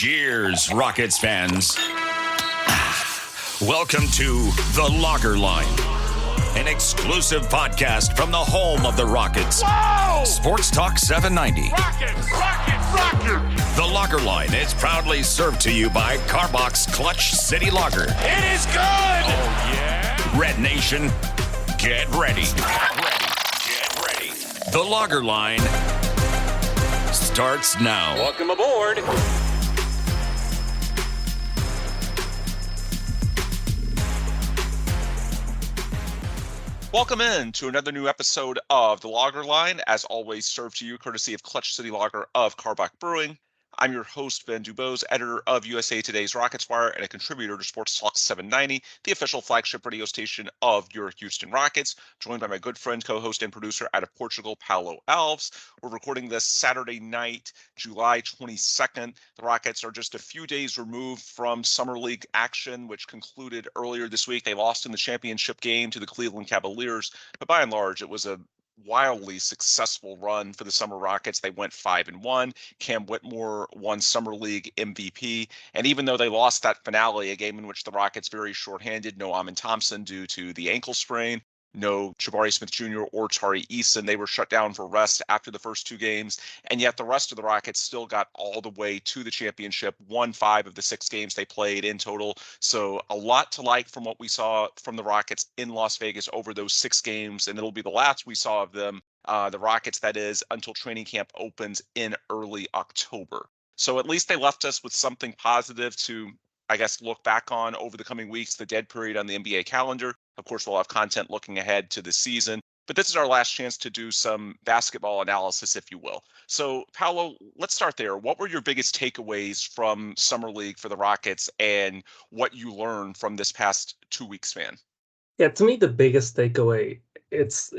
Cheers, Rockets fans. Welcome to The Locker Line, an exclusive podcast from the home of the Rockets. Whoa! Sports Talk 790. Rockets! The Locker Line is proudly served to you by Carbox Clutch City Lager. It is good! Oh, yeah? Red Nation, get ready. Get ready. The Locker Line starts now. Welcome aboard. Welcome in to another new episode of The Lager Line, as always served to you courtesy of Clutch City Lager of Carbach Brewing. I'm your host, Ben Dubose, editor of USA Today's Rockets Wire and a contributor to Sports Talk 790, the official flagship radio station of your Houston Rockets, joined by my good friend, co-host, and producer out of Portugal, Paulo Alves. We're recording this Saturday night, July 22nd. The Rockets are just a few days removed from Summer League action, which concluded earlier this week. They lost in the championship game to the Cleveland Cavaliers, but by and large, it was a wildly successful run for the Summer Rockets. They went 5-1. Cam Whitmore won Summer League MVP. And even though they lost that finale, a game in which the Rockets very shorthanded, no Amin Thompson due to the ankle sprain, no Jabari Smith Jr. or Tari Eason. They were shut down for rest after the first two games. And yet the rest of the Rockets still got all the way to the championship, won 5 of the 6 games they played in total. So a lot to like from what we saw from the Rockets in Las Vegas over those 6 games. And it'll be the last we saw of them, the Rockets, that is, until training camp opens in early October. So at least they left us with something positive to, I guess, look back on over the coming weeks, the dead period on the NBA calendar. Of course, we'll have content looking ahead to the season, but this is our last chance to do some basketball analysis, if you will. So, Paulo, let's start there. What were your biggest takeaways from Summer League for the Rockets and what you learned from this past 2-week span? Yeah, to me, the biggest takeaway, it's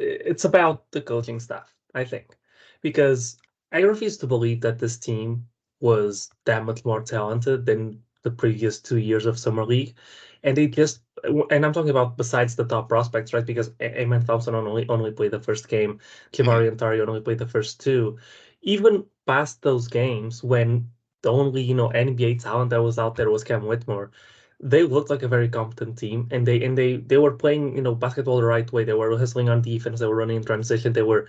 about the coaching staff, I think, because I refuse to believe that this team was that much more talented than the previous 2 years of Summer League. And I'm talking about besides the top prospects, right? Because Amin Thompson only played the first game. Jabari and Tari only played the first 2. Even past those games, when the only, NBA talent that was out there was Cam Whitmore, they looked like a very competent team, and they were playing, basketball the right way. They were hustling on defense. They were running in transition. They were,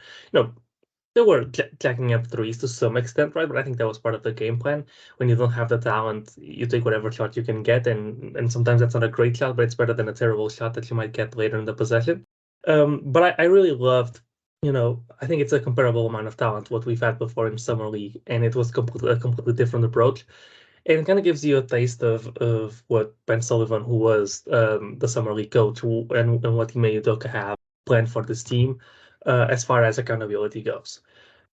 jacking up threes to some extent, right? But I think that was part of the game plan. When you don't have the talent, you take whatever shot you can get, and sometimes that's not a great shot, but it's better than a terrible shot that you might get later in the possession. But I really loved, I think it's a comparable amount of talent what we've had before in Summer League, and it was a completely different approach. And it kind of gives you a taste of what Ben Sullivan, who was the Summer League coach, and what Ime Udoka have planned for this team. As far as accountability goes.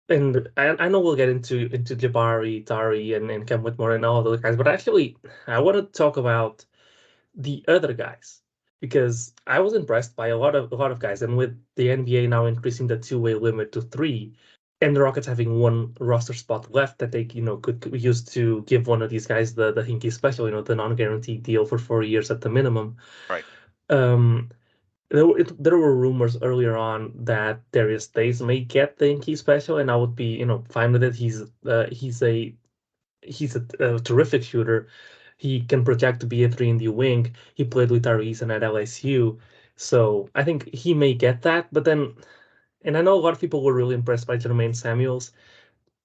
And I know we'll get into Jabari, Tari, and Cam Whitmore and all of those guys, but actually I want to talk about the other guys, because I was impressed by a lot of guys, and with the NBA now increasing the 2-way limit to 3, and the Rockets having one roster spot left that they could use to give one of these guys the Hinkie special, the non-guaranteed deal for 4 years at the minimum. Right. There were rumors earlier on that Darius Days may get the Hinkie special, and I would be, fine with it. He's a terrific shooter. He can project to be a 3-and-D wing. He played with Tyrese and at LSU, so I think he may get that. But then, and I know a lot of people were really impressed by Jermaine Samuels.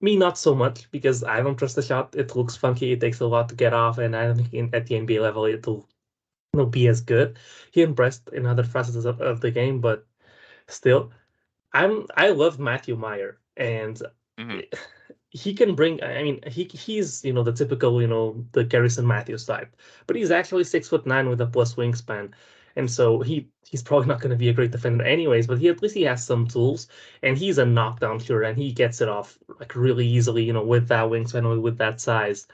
Me, not so much, because I don't trust the shot. It looks funky. It takes a lot to get off, and I don't think at the NBA level it'll be as good. He impressed in other facets of the game, but still, I love Matthew Meyer, and he can bring. I mean, he's the typical the Garrison Matthews type, but he's actually 6'9" with a plus wingspan, and so he's probably not going to be a great defender anyways. But at least he has some tools, and he's a knockdown shooter, and he gets it off like really easily, with that wingspan, with that size.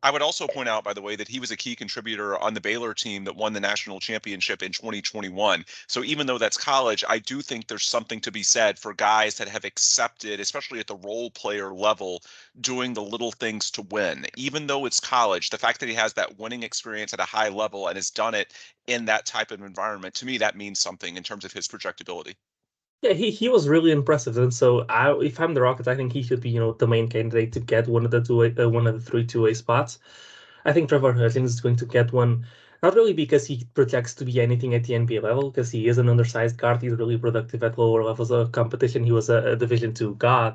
I would also point out, by the way, that he was a key contributor on the Baylor team that won the national championship in 2021. So even though that's college, I do think there's something to be said for guys that have accepted, especially at the role player level, doing the little things to win. Even though it's college, the fact that he has that winning experience at a high level and has done it in that type of environment, to me, that means something in terms of his projectability. Yeah, he was really impressive, and so if I'm the Rockets, I think he should be the main candidate to get one of the one of the three two-way spots. I think Trevor Hurlings is going to get one, not really because he projects to be anything at the NBA level, because he is an undersized guard. He's really productive at lower levels of competition. He was a Division two guard,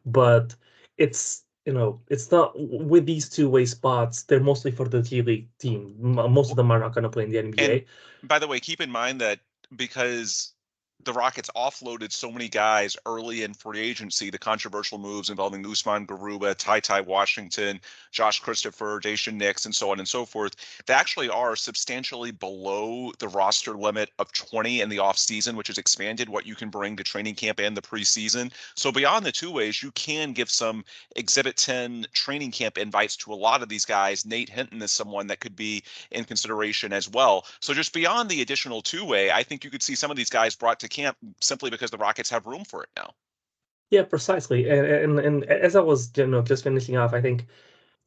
but it's not with these two-way spots. They're mostly for the G League team. Most of them are not going to play in the And NBA. by the way, keep in mind that because the Rockets offloaded so many guys early in free agency, the controversial moves involving Usman Garuba, Ty Washington, Josh Christopher, Dacian Nix, and so on and so forth, they actually are substantially below the roster limit of 20 in the offseason, which has expanded what you can bring to training camp and the preseason. So beyond the two ways, you can give some Exhibit 10 training camp invites to a lot of these guys. Nate Hinton is someone that could be in consideration as well. So just beyond the additional two-way, I think you could see some of these guys brought to camp simply because the Rockets have room for it now. Yeah, precisely. And as I was, just finishing off, I think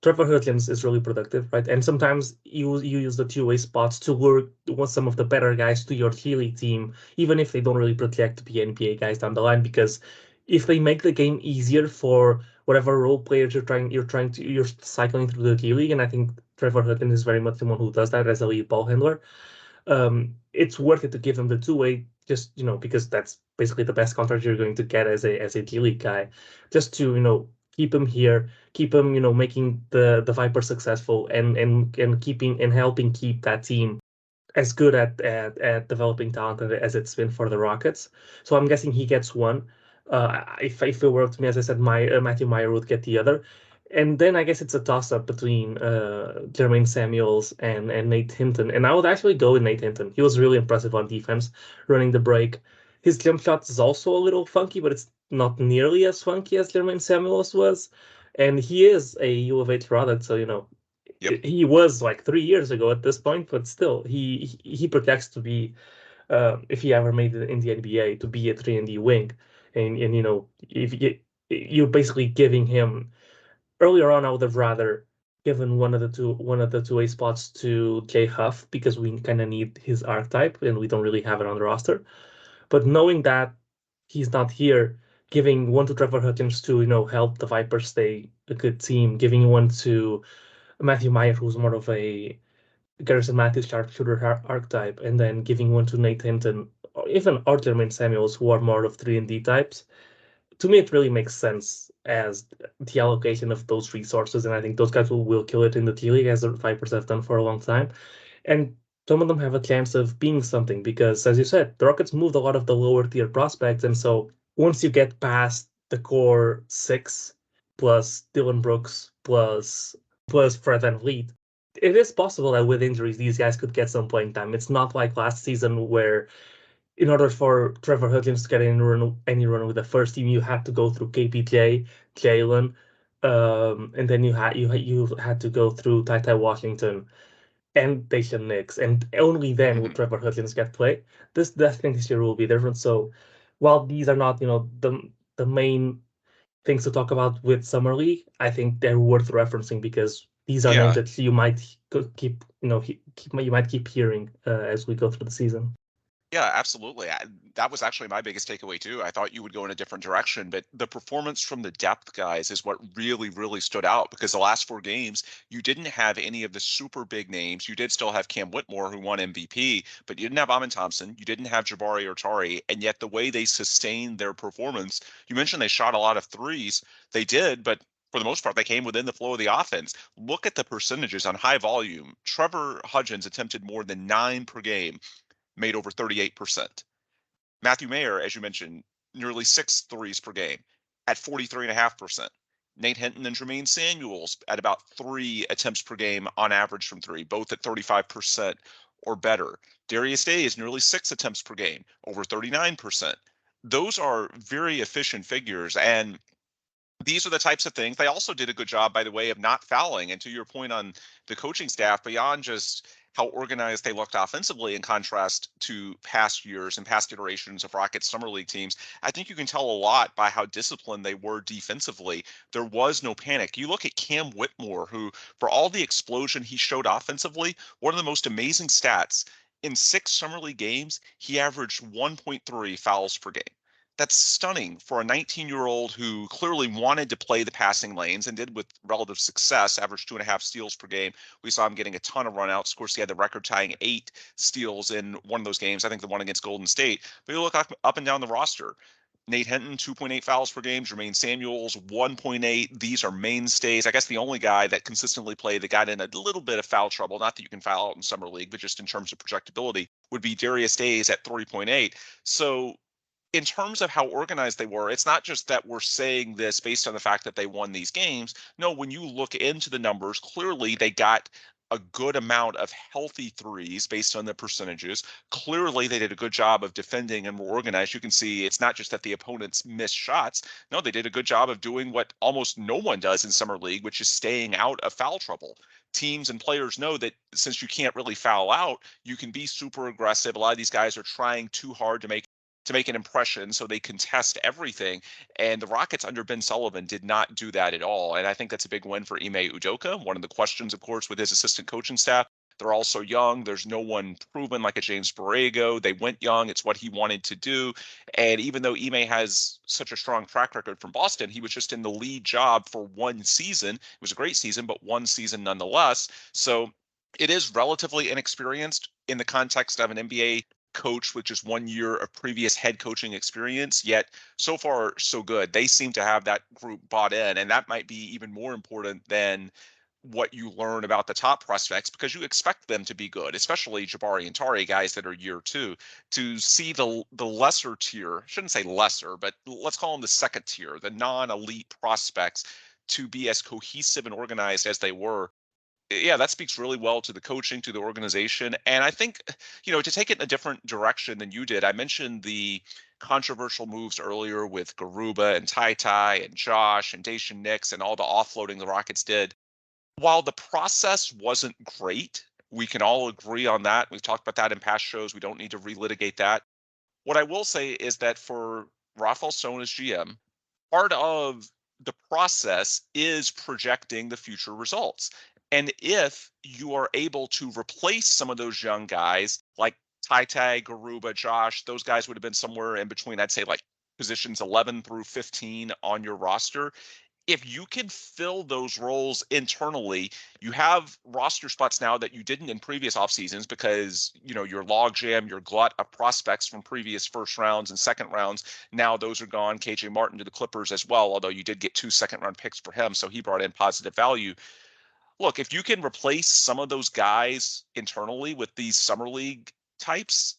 Trevor Hurlings is really productive, right? And sometimes you use the two-way spots to lure some of the better guys to your G League team, even if they don't really project to be NBA guys down the line, because if they make the game easier for whatever role players you're cycling through the G League, and I think Trevor Hurlings is very much someone who does that as a lead ball handler. It's worth it to give him the two-way, just because that's basically the best contract you're going to get as a G League guy, just to keep him here, keep him making the Vipers successful, and keeping and helping keep that team as good at developing talent as it's been for the Rockets. So I'm guessing he gets one. If it were up to me, as I said, Matthew Meyer would get the other. And then I guess it's a toss-up between Jermaine Samuels and Nate Hinton. And I would actually go with Nate Hinton. He was really impressive on defense, running the break. His jump shot is also a little funky, but it's not nearly as funky as Jermaine Samuels was. And he is a U of H product, so Yep. he was like 3 years ago at this point, but still, he projects to be, if he ever made it in the NBA, to be a 3-and-D wing, and if you're basically giving him earlier on, I would have rather given one of the two-way spots to Jay Huff because we kind of need his archetype and we don't really have it on the roster. But knowing that he's not here, giving one to Trevor Hutchins to help the Vipers stay a good team, giving one to Matthew Meyer, who's more of a Garrison Matthews sharpshooter archetype, and then giving one to Nate Hinton, or even Jermaine Samuels, who are more of 3-and-D types. To me, it really makes sense as the allocation of those resources, and I think those guys will kill it in the T League, as the Vipers have done for a long time. And some of them have a chance of being something because, as you said, the Rockets moved a lot of the lower tier prospects, and so once you get past the core six, plus Dylan Brooks, plus Fred VanVleet, it is possible that with injuries, these guys could get some playing time. It's not like last season where, in order for Trevor Hudgens to get any run with the first team, you had to go through KPJ, Jalen, and then you had to go through Ty Washington and Dacian Nix, and only then would Mhm. Trevor Hudgens get play. I think this year will be different. So while these are not the main things to talk about with Summer League, I think they're worth referencing because these are names Yeah, that you might keep you might keep hearing as we go through the season. Yeah, absolutely. That was actually my biggest takeaway too. I thought you would go in a different direction, but the performance from the depth guys is what really, really stood out because the last four games, you didn't have any of the super big names. You did still have Cam Whitmore, who won MVP, but you didn't have Amin Thompson. You didn't have Jabari or Tari. And yet the way they sustained their performance, you mentioned they shot a lot of threes. They did, but for the most part, they came within the flow of the offense. Look at the percentages on high volume. Trevor Hudgens attempted more than 9 per game, made over 38%. Matthew Mayer, as you mentioned, nearly 6 threes per game at 43.5%. Nate Hinton and Jermaine Samuels at about 3 attempts per game on average from three, both at 35% or better. Darius Day is nearly 6 attempts per game, over 39%. Those are very efficient figures. And these are the types of things. They also did a good job, by the way, of not fouling. And to your point on the coaching staff, beyond just how organized they looked offensively in contrast to past years and past iterations of Rockets Summer League teams, I think you can tell a lot by how disciplined they were defensively. There was no panic. You look at Cam Whitmore, who, for all the explosion he showed offensively, one of the most amazing stats in 6 Summer League games, he averaged 1.3 fouls per game. That's stunning for a 19-year-old who clearly wanted to play the passing lanes and did with relative success, averaged 2.5 steals per game. We saw him getting a ton of runouts. Of course, he had the record-tying 8 steals in one of those games, I think the one against Golden State. But you look up and down the roster. Nate Hinton, 2.8 fouls per game. Jermaine Samuels, 1.8. These are mainstays. I guess the only guy that consistently played that got in a little bit of foul trouble, not that you can foul out in Summer League, but just in terms of projectability, would be Darius Days at 3.8. So in terms of how organized they were, it's not just that we're saying this based on the fact that they won these games. No, when you look into the numbers, clearly they got a good amount of healthy threes based on the percentages. Clearly, they did a good job of defending and were organized. You can see it's not just that the opponents missed shots. No, they did a good job of doing what almost no one does in Summer League, which is staying out of foul trouble. Teams and players know that since you can't really foul out, you can be super aggressive. A lot of these guys are trying too hard to make an impression, so they contest everything. And the Rockets under Ben Sullivan did not do that at all. And I think that's a big win for Ime Udoka. One of the questions, of course, with his assistant coaching staff, they're all so young. There's no one proven like a James Borrego. They went young. It's what he wanted to do. And even though Ime has such a strong track record from Boston, he was just in the lead job for one season. It was a great season, but one season nonetheless. So it is relatively inexperienced in the context of an NBA coach with just 1 year of previous head coaching experience, yet so far so good. They seem to have that group bought in, and that might be even more important than what you learn about the top prospects, because you expect them to be good, especially Jabari and Tari, guys that are year 2. To see the lesser tier, shouldn't say lesser, but let's call them the second tier, the non-elite prospects, to be as cohesive and organized as they were. Yeah, that speaks really well to the coaching, to the organization. And I think, to take it in a different direction than you did, I mentioned the controversial moves earlier with Garuba and Tai and Josh and Dacian Nix and all the offloading the Rockets did. While the process wasn't great, we can all agree on that. We've talked about that in past shows. We don't need to relitigate that. What I will say is that for Rafael Stone as GM, part of the process is projecting the future results. And if you are able to replace some of those young guys like Garuba, Josh, those guys would have been somewhere in between, I'd say like positions 11 through 15 on your roster. If you can fill those roles internally, you have roster spots now that you didn't in previous off seasons because, your logjam, your glut of prospects from previous first rounds and second rounds, now those are gone. KJ Martin to the Clippers as well, although you did get 2 second-round picks for him, so he brought in positive value. Look, if you can replace some of those guys internally with these summer league types,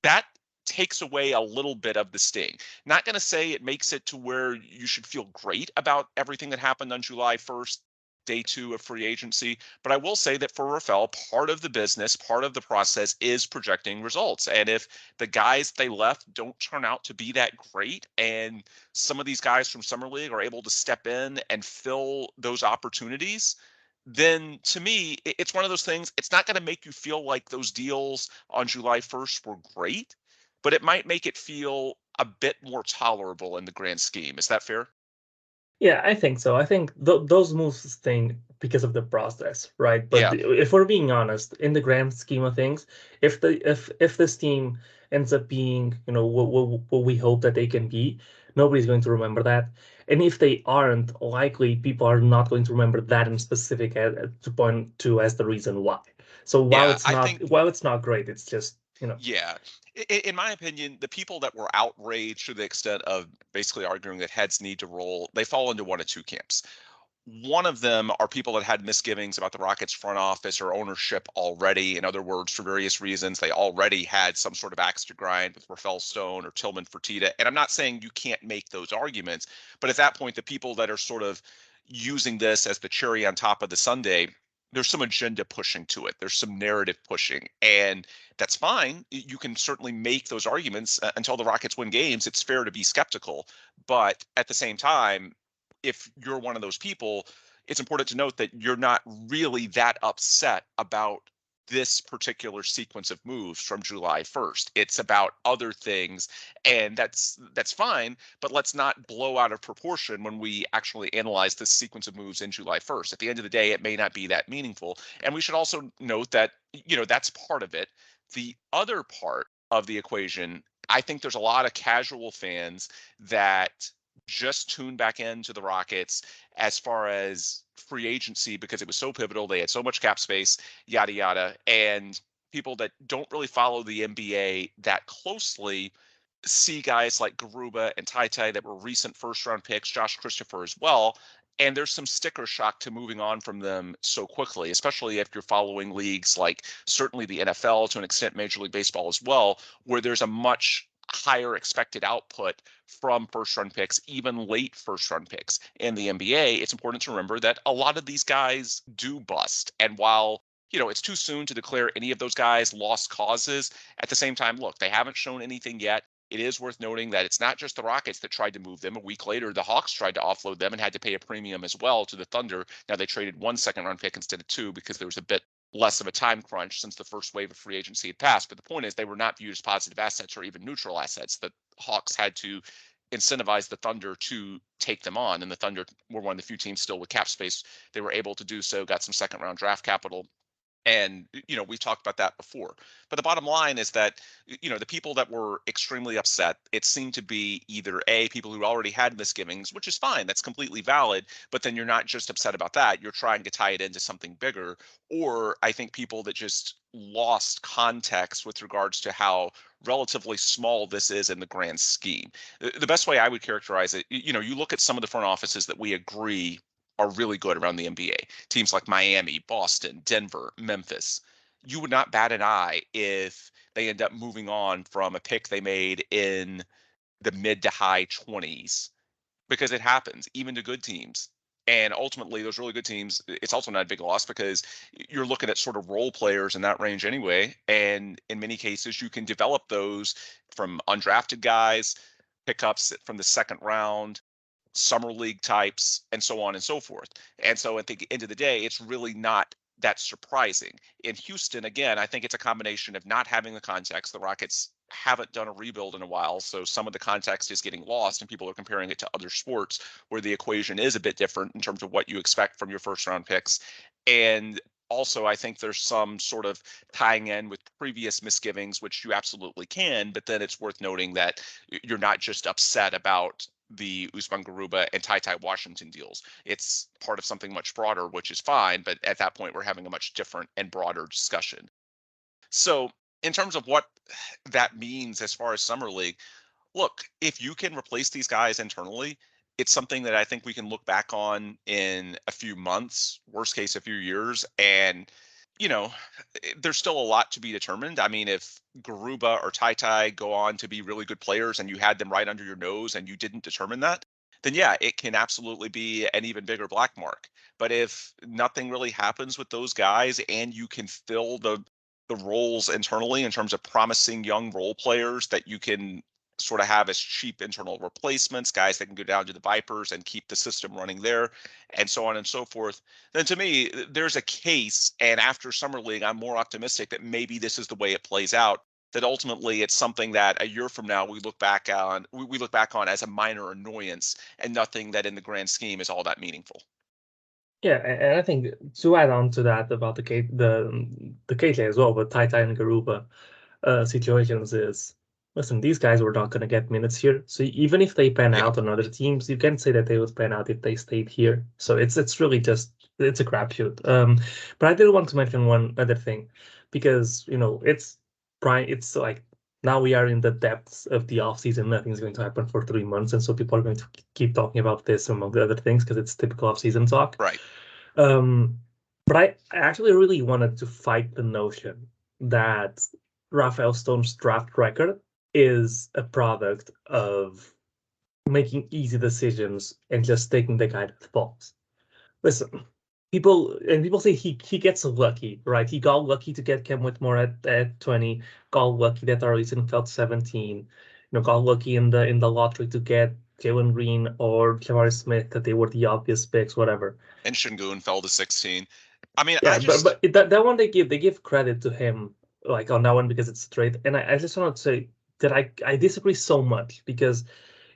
that takes away a little bit of the sting. Not going to say it makes it to where you should feel great about everything that happened on July 1st, day 2 of free agency, but I will say that for Rafael, part of the business, part of the process is projecting results. And if the guys they left don't turn out to be that great, and some of these guys from Summer League are able to step in and fill those opportunities, then to me, it's one of those things. It's not going to make you feel like those deals on July 1st were great, but it might make it feel a bit more tolerable in the grand scheme. Is that fair? Yeah, I think so. I think those moves sting because of the process, right? But Yeah. if we're being honest, in the grand scheme of things, if this team ends up being, what we hope that they can be, nobody's going to remember that. And if they aren't, likely people are not going to remember that in specific to point to as the reason why. So while Yeah, it's I not think, while it's not great, it's just, yeah. In my opinion, the people that were outraged to the extent of basically arguing that heads need to roll, they fall into one of two camps. One of them are people that had misgivings about the Rockets front office or ownership already. In other words, for various reasons, they already had some sort of axe to grind with Rafael Stone or Tillman Fertitta. And I'm not saying you can't make those arguments, but at that point, the people that are sort of using this as the cherry on top of the sundae, there's some agenda pushing to it. There's some narrative pushing, and that's fine. You can certainly make those arguments until the Rockets win games. It's fair to be skeptical, but at the same time, if you're one of those people, it's important to note that you're not really that upset about this particular sequence of moves from July 1st. It's about other things, and that's fine, but let's not blow out of proportion when we actually analyze this sequence of moves in July 1st. At the end of the day, it may not be that meaningful. And we should also note that, that's part of it. The other part of the equation, I think there's a lot of casual fans that just tuned back into the Rockets as far as free agency because it was so pivotal. They had so much cap space, yada, yada. And people that don't really follow the NBA that closely see guys like Garuba and Tai that were recent first round picks, Josh Christopher as well. And there's some sticker shock to moving on from them so quickly, especially if you're following leagues like certainly the NFL, to an extent Major League Baseball as well, where there's a much higher expected output from first round picks, even late first round picks. In the NBA, it's important to remember that a lot of these guys do bust. And while it's too soon to declare any of those guys lost causes, at the same time, look, they haven't shown anything yet. It is worth noting that it's not just the Rockets that tried to move them. A week later, the Hawks tried to offload them and had to pay a premium as well to the Thunder. Now they traded 1 second-round pick instead of 2 because there was a bit less of a time crunch since the first wave of free agency had passed. But the point is they were not viewed as positive assets or even neutral assets. The Hawks had to incentivize the Thunder to take them on, and the Thunder were one of the few teams still with cap space. They were able to do so, got some second-round draft capital. And, we've talked about that before. But the bottom line is that, the people that were extremely upset, it seemed to be either A, people who already had misgivings, which is fine, that's completely valid. But then you're not just upset about that, you're trying to tie it into something bigger. Or I think people that just lost context with regards to how relatively small this is in the grand scheme. The best way I would characterize it, you look at some of the front offices that we agree are really good around the NBA. Teams like Miami, Boston, Denver, Memphis. You would not bat an eye if they end up moving on from a pick they made in the mid to high 20s, because it happens, even to good teams. And ultimately, those really good teams, it's also not a big loss because you're looking at sort of role players in that range anyway. And in many cases, you can develop those from undrafted guys, pickups from the second round, summer league types, and so on and so forth. And so at the end of the day, it's really not that surprising. In Houston, again, I think it's a combination of not having the context. The Rockets haven't done a rebuild in a while, so some of the context is getting lost, and people are comparing it to other sports where the equation is a bit different in terms of what you expect from your first round picks. And also, I think there's some sort of tying in with previous misgivings, which you absolutely can, but then it's worth noting that you're not just upset about the Usman Garuba and Tai Washington deals. It's part of something much broader, which is fine, but at that point, we're having a much different and broader discussion. So in terms of what that means as far as Summer League, look, if you can replace these guys internally, it's something that I think we can look back on in a few months, worst case, a few years, and there's still a lot to be determined. I mean, if Garuba or Tai go on to be really good players and you had them right under your nose and you didn't determine that, then yeah, it can absolutely be an even bigger black mark. But if nothing really happens with those guys and you can fill the roles internally in terms of promising young role players that you can sort of have as cheap internal replacements, guys that can go down to the Vipers and keep the system running there, and so on and so forth, then to me, there's a case. And after Summer League, I'm more optimistic that maybe this is the way it plays out, that ultimately it's something that a year from now we look back on as a minor annoyance and nothing that in the grand scheme is all that meaningful. Yeah, and I think to add on to that about the KJ as well, but Tai and Garuba situations is, listen, these guys were not going to get minutes here. So even if they pan out on other teams, you can't say that they would pan out if they stayed here. So it's really just, it's a crapshoot. But I did want to mention one other thing, because it's like now we are in the depths of the offseason. Nothing's going to happen for 3 months, and so people are going to keep talking about this among the other things because it's typical offseason talk. Right. But I actually really wanted to fight the notion that Rafael Stone's draft record is a product of making easy decisions and just taking the guy that falls. Listen, people say he gets lucky, right? He got lucky to get Cam Whitmore at 20, got lucky that Arlington fell 17, got lucky in the lottery to get Jalen Green or Jabari Smith, that they were the obvious picks, whatever. And Şengün fell to 16. I mean, yeah, but that one they give credit to him, like on that one, because it's straight. And I just want to say that I disagree so much, because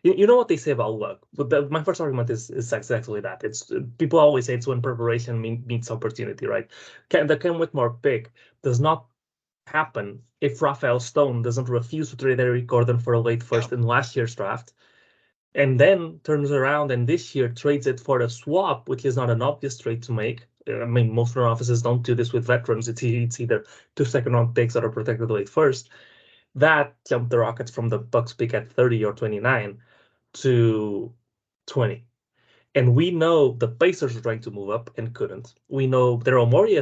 you know what they say about luck. But my first argument is exactly that. It's people always say it's when preparation meets opportunity, right? The Cam Whitmore pick does not happen if Raphael Stone doesn't refuse to trade Eric Gordon for a late first in last year's draft, and then turns around and this year trades it for a swap, which is not an obvious trade to make. I mean, most front offices don't do this with veterans. It's either 2 second-round picks that are protected late first. That jumped the Rockets from the Bucks pick at 30 or 29 to 20. And we know the Pacers were trying to move up and couldn't. We know Daryl Morey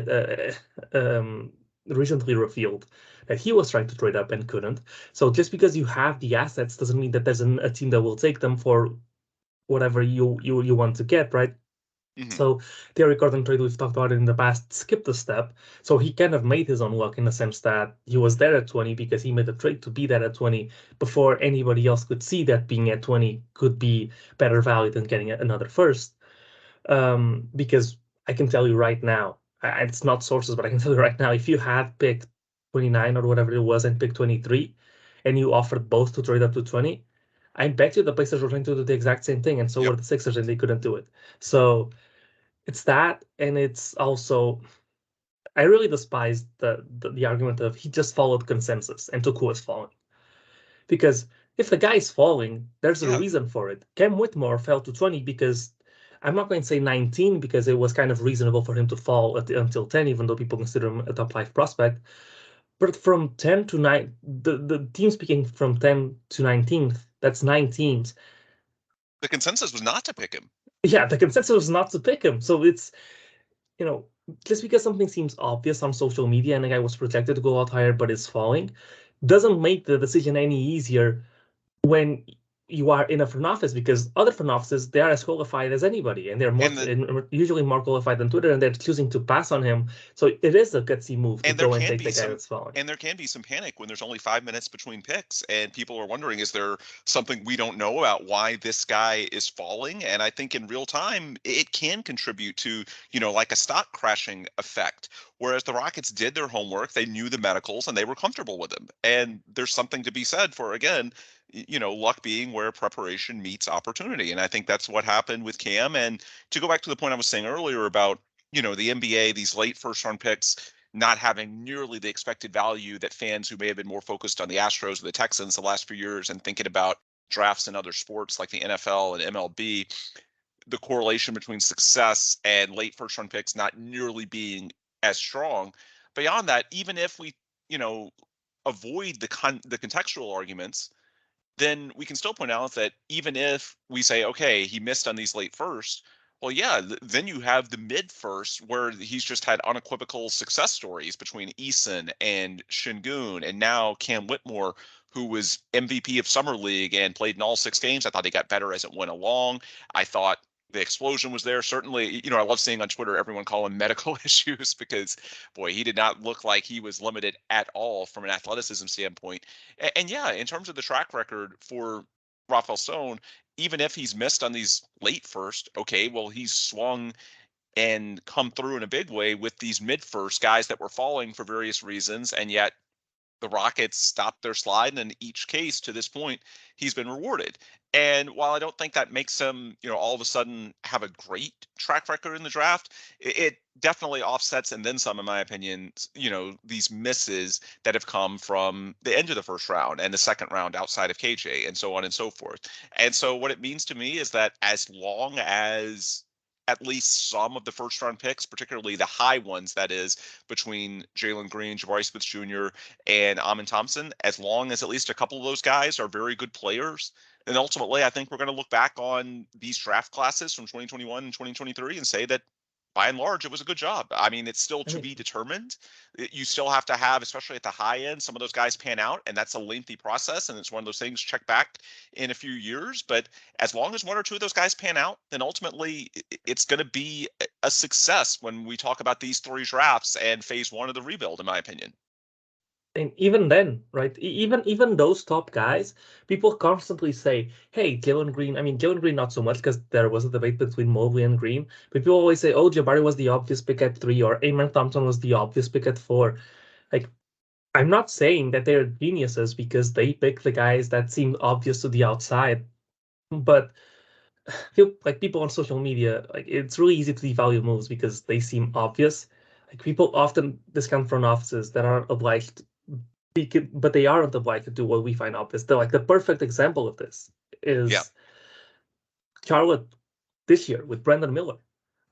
recently revealed that he was trying to trade up and couldn't. So just because you have the assets doesn't mean that there's a team that will take them for whatever you want to get, right? Mm-hmm. So the Eric Gordon trade, we've talked about it in the past, skipped a step. So he kind of made his own luck in the sense that he was there at 20 because he made a trade to be there at 20 before anybody else could see that being at 20 could be better value than getting another first. Because I can tell you right now, it's not sources, but I can tell you right now, if you had picked 29 or whatever it was and picked 23, and you offered both to trade up to 20, I bet you the Pacers were trying to do the exact same thing, and so were the Sixers, and they couldn't do it. So it's that, and it's also, I really despise the argument of he just followed consensus and took who was falling. Because if the guy's falling, there's a reason for it. Cam Whitmore fell to 20 because, I'm not going to say 19 because it was kind of reasonable for him to fall until 10, even though people consider him a top 5 prospect. But from 10 to 9, the teams picking from 10 to 19th, that's 9 teams. The consensus was not to pick him. Yeah, the consensus was not to pick him. So it's, just because something seems obvious on social media and a guy was projected to go out higher but is falling, doesn't make the decision any easier when you are in a front office, because other front offices, they are as qualified as anybody, and they're usually more qualified than Twitter, and they're choosing to pass on him. So it is a gutsy move to go and take the guy that's falling. And there can be some panic when there's only 5 minutes between picks, and people are wondering, is there something we don't know about why this guy is falling? And I think in real time, it can contribute to, like a stock crashing effect. Whereas the Rockets did their homework, they knew the medicals, and they were comfortable with them. And there's something to be said for, again, luck being where preparation meets opportunity. And I think that's what happened with Cam. And to go back to the point I was saying earlier about, the NBA, these late first round picks not having nearly the expected value that fans who may have been more focused on the Astros or the Texans the last few years and thinking about drafts in other sports like the NFL and MLB, the correlation between success and late first round picks not nearly being as strong. Beyond that, even if we, avoid the contextual arguments, then we can still point out that even if we say, okay, he missed on these late first, well, yeah, then you have the mid first where he's just had unequivocal success stories between Eason and Şengün, and now Cam Whitmore, who was MVP of Summer League and played in all 6 games. I thought he got better as it went along. I thought the explosion was there. Certainly, I love seeing on Twitter everyone call him medical issues because, boy, he did not look like he was limited at all from an athleticism standpoint. And yeah, in terms of the track record for Raphael Stone, even if he's missed on these late first, okay, well, he's swung and come through in a big way with these mid first guys that were falling for various reasons, and yet the Rockets stopped their slide, and in each case to this point, he's been rewarded. And while I don't think that makes him, all of a sudden have a great track record in the draft, it definitely offsets and then some, in my opinion, these misses that have come from the end of the first round and the second round outside of KJ and so on and so forth. And so what it means to me is that as long as at least some of the first round picks, particularly the high ones, that is between Jalen Green, Jabari Smith Jr., and Amin Thompson, as long as at least a couple of those guys are very good players, then ultimately I think we're going to look back on these draft classes from 2021 and 2023 and say that by and large, it was a good job. I mean, it's still to be determined. You still have to have, especially at the high end, some of those guys pan out, and that's a lengthy process. And it's one of those things, check back in a few years. But as long as 1 or 2 of those guys pan out, then ultimately it's going to be a success when we talk about these 3 drafts and phase 1 of the rebuild, in my opinion. And even then, right, even those top guys, people constantly say, hey, Jalen Green not so much because there was a debate between Mobley and Green, but people always say, oh, Jabari was the obvious pick at 3, or Amin Thompson was the obvious pick at 4. Like, I'm not saying that they're geniuses because they pick the guys that seem obvious to the outside, but I feel like people on social media, like, it's really easy to devalue moves because they seem obvious. Like, people often discount front offices that are obliged but they aren't obliged to do what we find obvious. They're like the perfect example of this is Charlotte this year with Brandon Miller,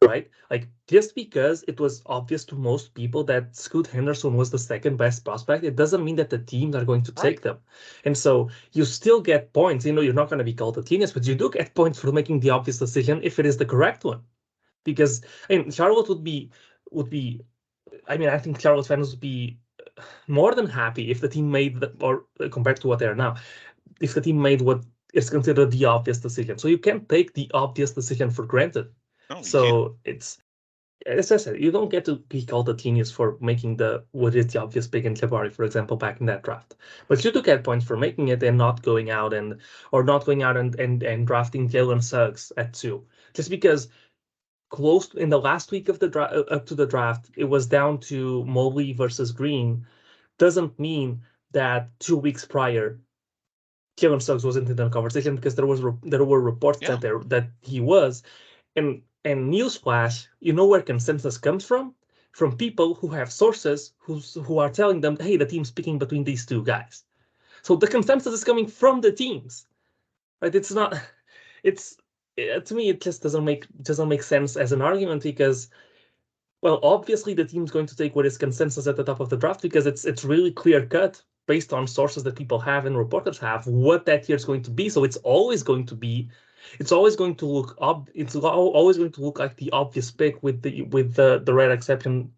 right? Like just because it was obvious to most people that Scoot Henderson was the second best prospect, it doesn't mean that the teams are going to take them. And so you still get points. You're not going to be called a genius, but you do get points for making the obvious decision if it is the correct one. Because Charlotte would be. I think Charlotte fans would be more than happy if the team made or compared to what they are now, if the team made what is considered the obvious decision. So you can't take the obvious decision for granted. So it's, as I said, you don't get to be called a genius for making what is the obvious pick in Jabari, for example, back in that draft. But you do get points for making it and not going out and drafting Jalen Suggs at 2. Just because close in the last week of the up to the draft, it was down to Mobley versus Green, doesn't mean that 2 weeks prior Jalen Suggs wasn't in the conversation, because there were reports that he was. And newsflash, you know where consensus comes from? From people who have sources who are telling them, hey, the team's picking between these two guys. So the consensus is coming from the teams, right? It's not. To me, it just doesn't make sense as an argument, because, well, obviously the team's going to take what is consensus at the top of the draft, because it's really clear cut based on sources that people have and reporters have what that year is going to be. So it's always going to look always going to look like the obvious pick, with the rare exception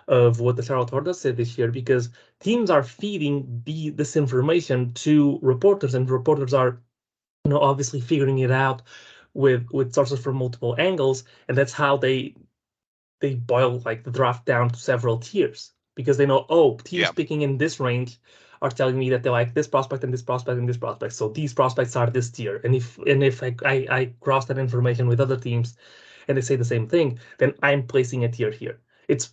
of what the Charlotte Hornets said this year, because teams are feeding this information to reporters, and reporters are obviously figuring it out with sources from multiple angles, and that's how they boil like the draft down to several tiers, because they know, teams picking in this range are telling me that they like this prospect and this prospect and this prospect, so these prospects are this tier. And if I cross that information with other teams and they say the same thing, then I'm placing a tier here. It's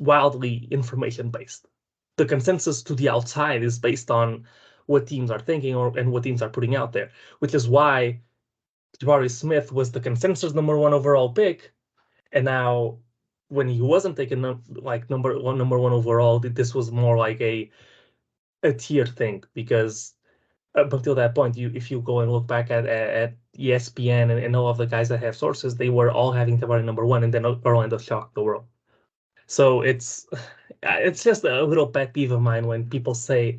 wildly information based. The consensus to the outside is based on what teams are thinking and what teams are putting out there, which is why Jabari Smith was the consensus number 1 overall pick, and now when he wasn't taken like number one overall, this was more like a tier thing, because up until that point, if you go and look back at ESPN and all of the guys that have sources, they were all having Jabari number 1, and then Orlando shocked the world. So it's just a little pet peeve of mine when people say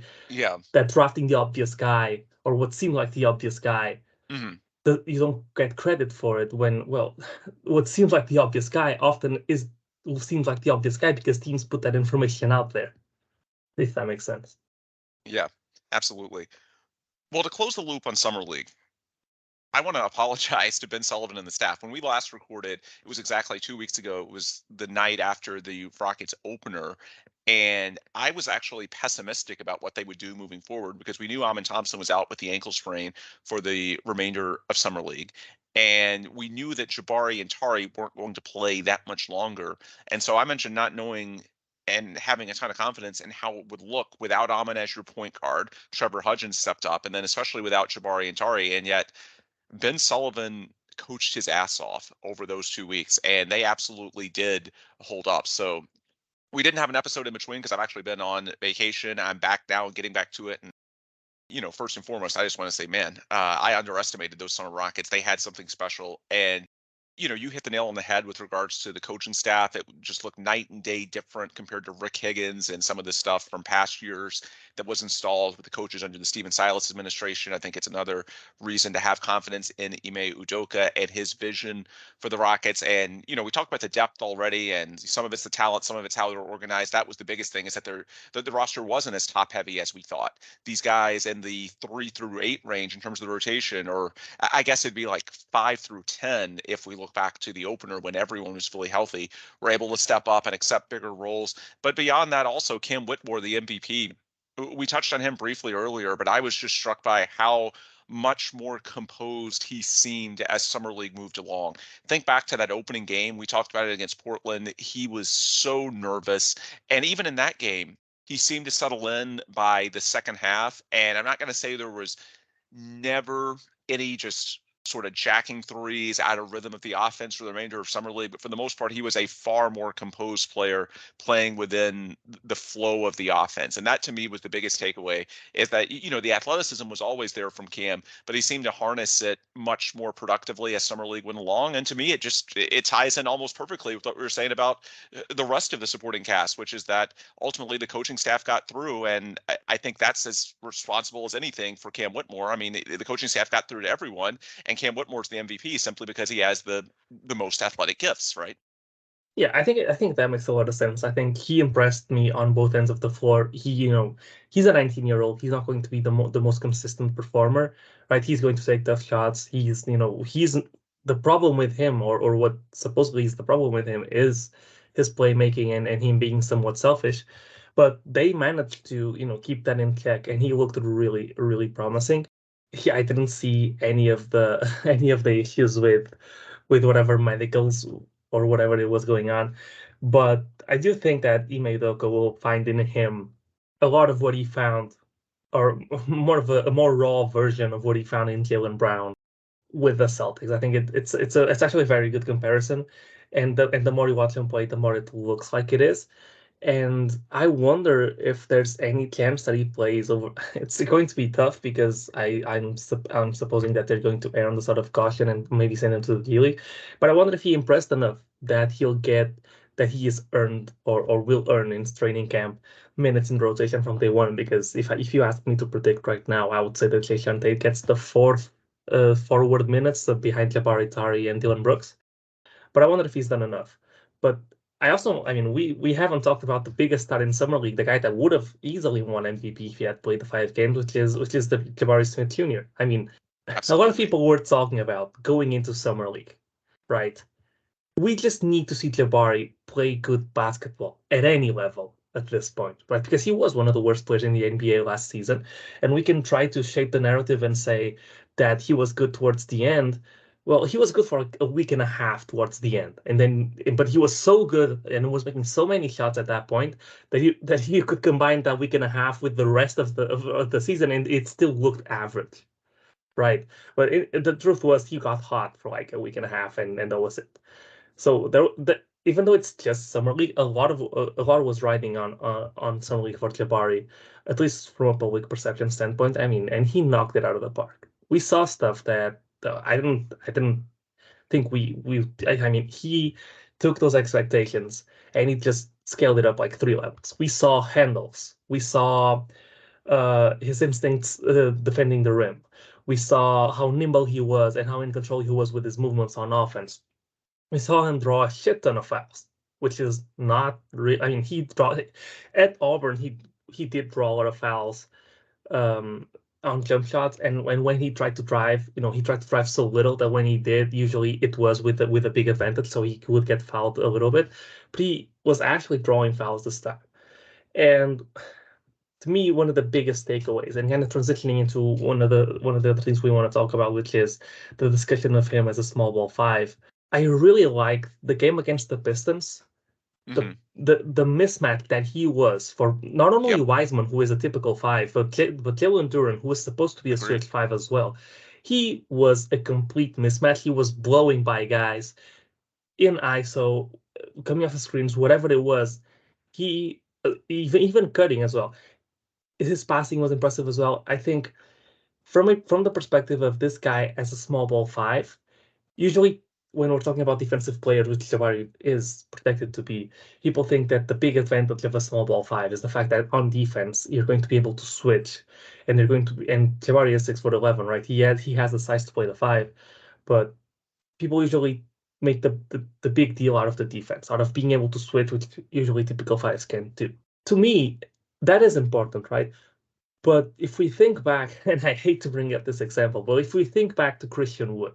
that drafting the obvious guy, or what seemed like the obvious guy, you don't get credit for it, when, well, what seems like the obvious guy often seems like the obvious guy because teams put that information out there, if that makes sense. Yeah, absolutely. Well, to close the loop on Summer League, I want to apologize to Ben Sullivan and the staff. When we last recorded, it was exactly 2 weeks ago. It was the night after the Rockets opener, and I was actually pessimistic about what they would do moving forward, because we knew Amin Thompson was out with the ankle sprain for the remainder of Summer League. And we knew that Jabari and Tari weren't going to play that much longer. And so I mentioned not knowing and having a ton of confidence in how it would look without Amin as your point guard. Trevor Hudgens stepped up, and then especially without Jabari and Tari. And yet Ben Sullivan coached his ass off over those 2 weeks, and they absolutely did hold up. So we didn't have an episode in between because I've actually been on vacation. I'm back now, getting back to it. And, first and foremost, I just want to say, man, I underestimated those Summer Rockets. They had something special. And you hit the nail on the head with regards to the coaching staff. It just looked night and day different compared to Rick Higgins and some of the stuff from past years that was installed with the coaches under the Stephen Silas administration. I think it's another reason to have confidence in Ime Udoka and his vision for the Rockets. And, we talked about the depth already, and some of it's the talent, some of it's how they're organized. That was the biggest thing, is that the roster wasn't as top heavy as we thought. These guys in the 3 through 8 range in terms of the rotation, or I guess it'd be like 5 through 10 if we look back to the opener when everyone was fully healthy, were able to step up and accept bigger roles. But beyond that, also Cam Whitmore, the MVP, we touched on him briefly earlier, but I was just struck by how much more composed he seemed as Summer League moved along. Think back to that opening game. We talked about it against Portland. He was so nervous. And even in that game, he seemed to settle in by the second half. And I'm not going to say there was never any just sort of jacking threes out of rhythm of the offense for the remainder of summer league. But for the most part, he was a far more composed player playing within the flow of the offense. And that to me was the biggest takeaway, is that, the athleticism was always there from Cam, but he seemed to harness it much more productively as summer league went along. And to me, it ties in almost perfectly with what we were saying about the rest of the supporting cast, which is that ultimately the coaching staff got through. And I think that's as responsible as anything for Cam Whitmore. I mean, the coaching staff got through to everyone, and Cam Whitmore's the MVP simply because he has the most athletic gifts, right? Yeah, I think that makes a lot of sense. I think he impressed me on both ends of the floor. He's a 19-year-old. He's not going to be the most consistent performer, right? He's going to take tough shots. He's the problem with him, or what supposedly is the problem with him, is his playmaking and him being somewhat selfish. But they managed to, keep that in check, and he looked really, really promising. I didn't see any of the any of the issues with whatever medicals or whatever it was going on. But I do think that Ime Udoka will find in him a lot of what he found, or more of a more raw version of what he found in Jaylen Brown with the Celtics. I think it's actually a very good comparison, and the more you watch him play, the more it looks like it is. And I wonder if there's any chance that he plays over. It's going to be tough because I'm supposing that they're going to err on the side of caution and maybe send him to the G League. But I wonder if he impressed enough that he is earned or will earn in training camp minutes in rotation from day one. Because if you ask me to predict right now, I would say that Jason Tate gets the fourth forward minutes behind Jabari Tari and Dylan Brooks. But I wonder if he's done enough. But I mean, we haven't talked about the biggest star in summer league, the guy that would have easily won MVP if he had played the 5 games, which is the Jabari Smith Jr. I mean, Absolutely. a lot of people were talking about going into summer league, right? We just need to see Jabari play good basketball at any level at this point, right? Because he was one of the worst players in the NBA last season, and we can try to shape the narrative and say that he was good towards the end. Well, he was good for a week and a half towards the end, but he was so good and was making so many shots at that point that he could combine that week and a half with the rest of the season, and it still looked average, right? But the truth was he got hot for like a week and a half, and that was it. So even though it's just summer league, a lot was riding on summer league for Jabari, at least from a public perception standpoint. I mean, and he knocked it out of the park. We saw stuff that I didn't think I mean, he took those expectations and he just scaled it up like 3 levels. We saw handles. We saw his instincts defending the rim. We saw how nimble he was and how in control he was with his movements on offense. We saw him draw a shit ton of fouls, which is not real. I mean, at Auburn. He did draw a lot of fouls on jump shots, and when he tried to drive, he tried to drive so little that when he did, usually it was with a big advantage, so he would get fouled a little bit. But he was actually drawing fouls this time, and to me, one of the biggest takeaways, and kind of transitioning into one of the other things we want to talk about, which is the discussion of him as a small ball 5. I really like the game against the Pistons. The mismatch that he was for not only Wiseman, who is a typical 5, but Jalen Duren, who was supposed to be a switch 5 as well. He was a complete mismatch. He was blowing by guys in ISO, coming off the screens, whatever it was. He even cutting as well. His passing was impressive as well. I think from the perspective of this guy as a small ball 5, usually when we're talking about defensive players, which Jabari is protected to be, people think that the big advantage of a small ball 5 is the fact that on defense you're going to be able to switch, and Jabari is 6'11", right? He has the size to play the 5, but people usually make the big deal out of the defense, out of being able to switch, which usually typical 5s can do. To me, that is important, right? But if we think back, and I hate to bring up this example, but if we think back to Christian Wood,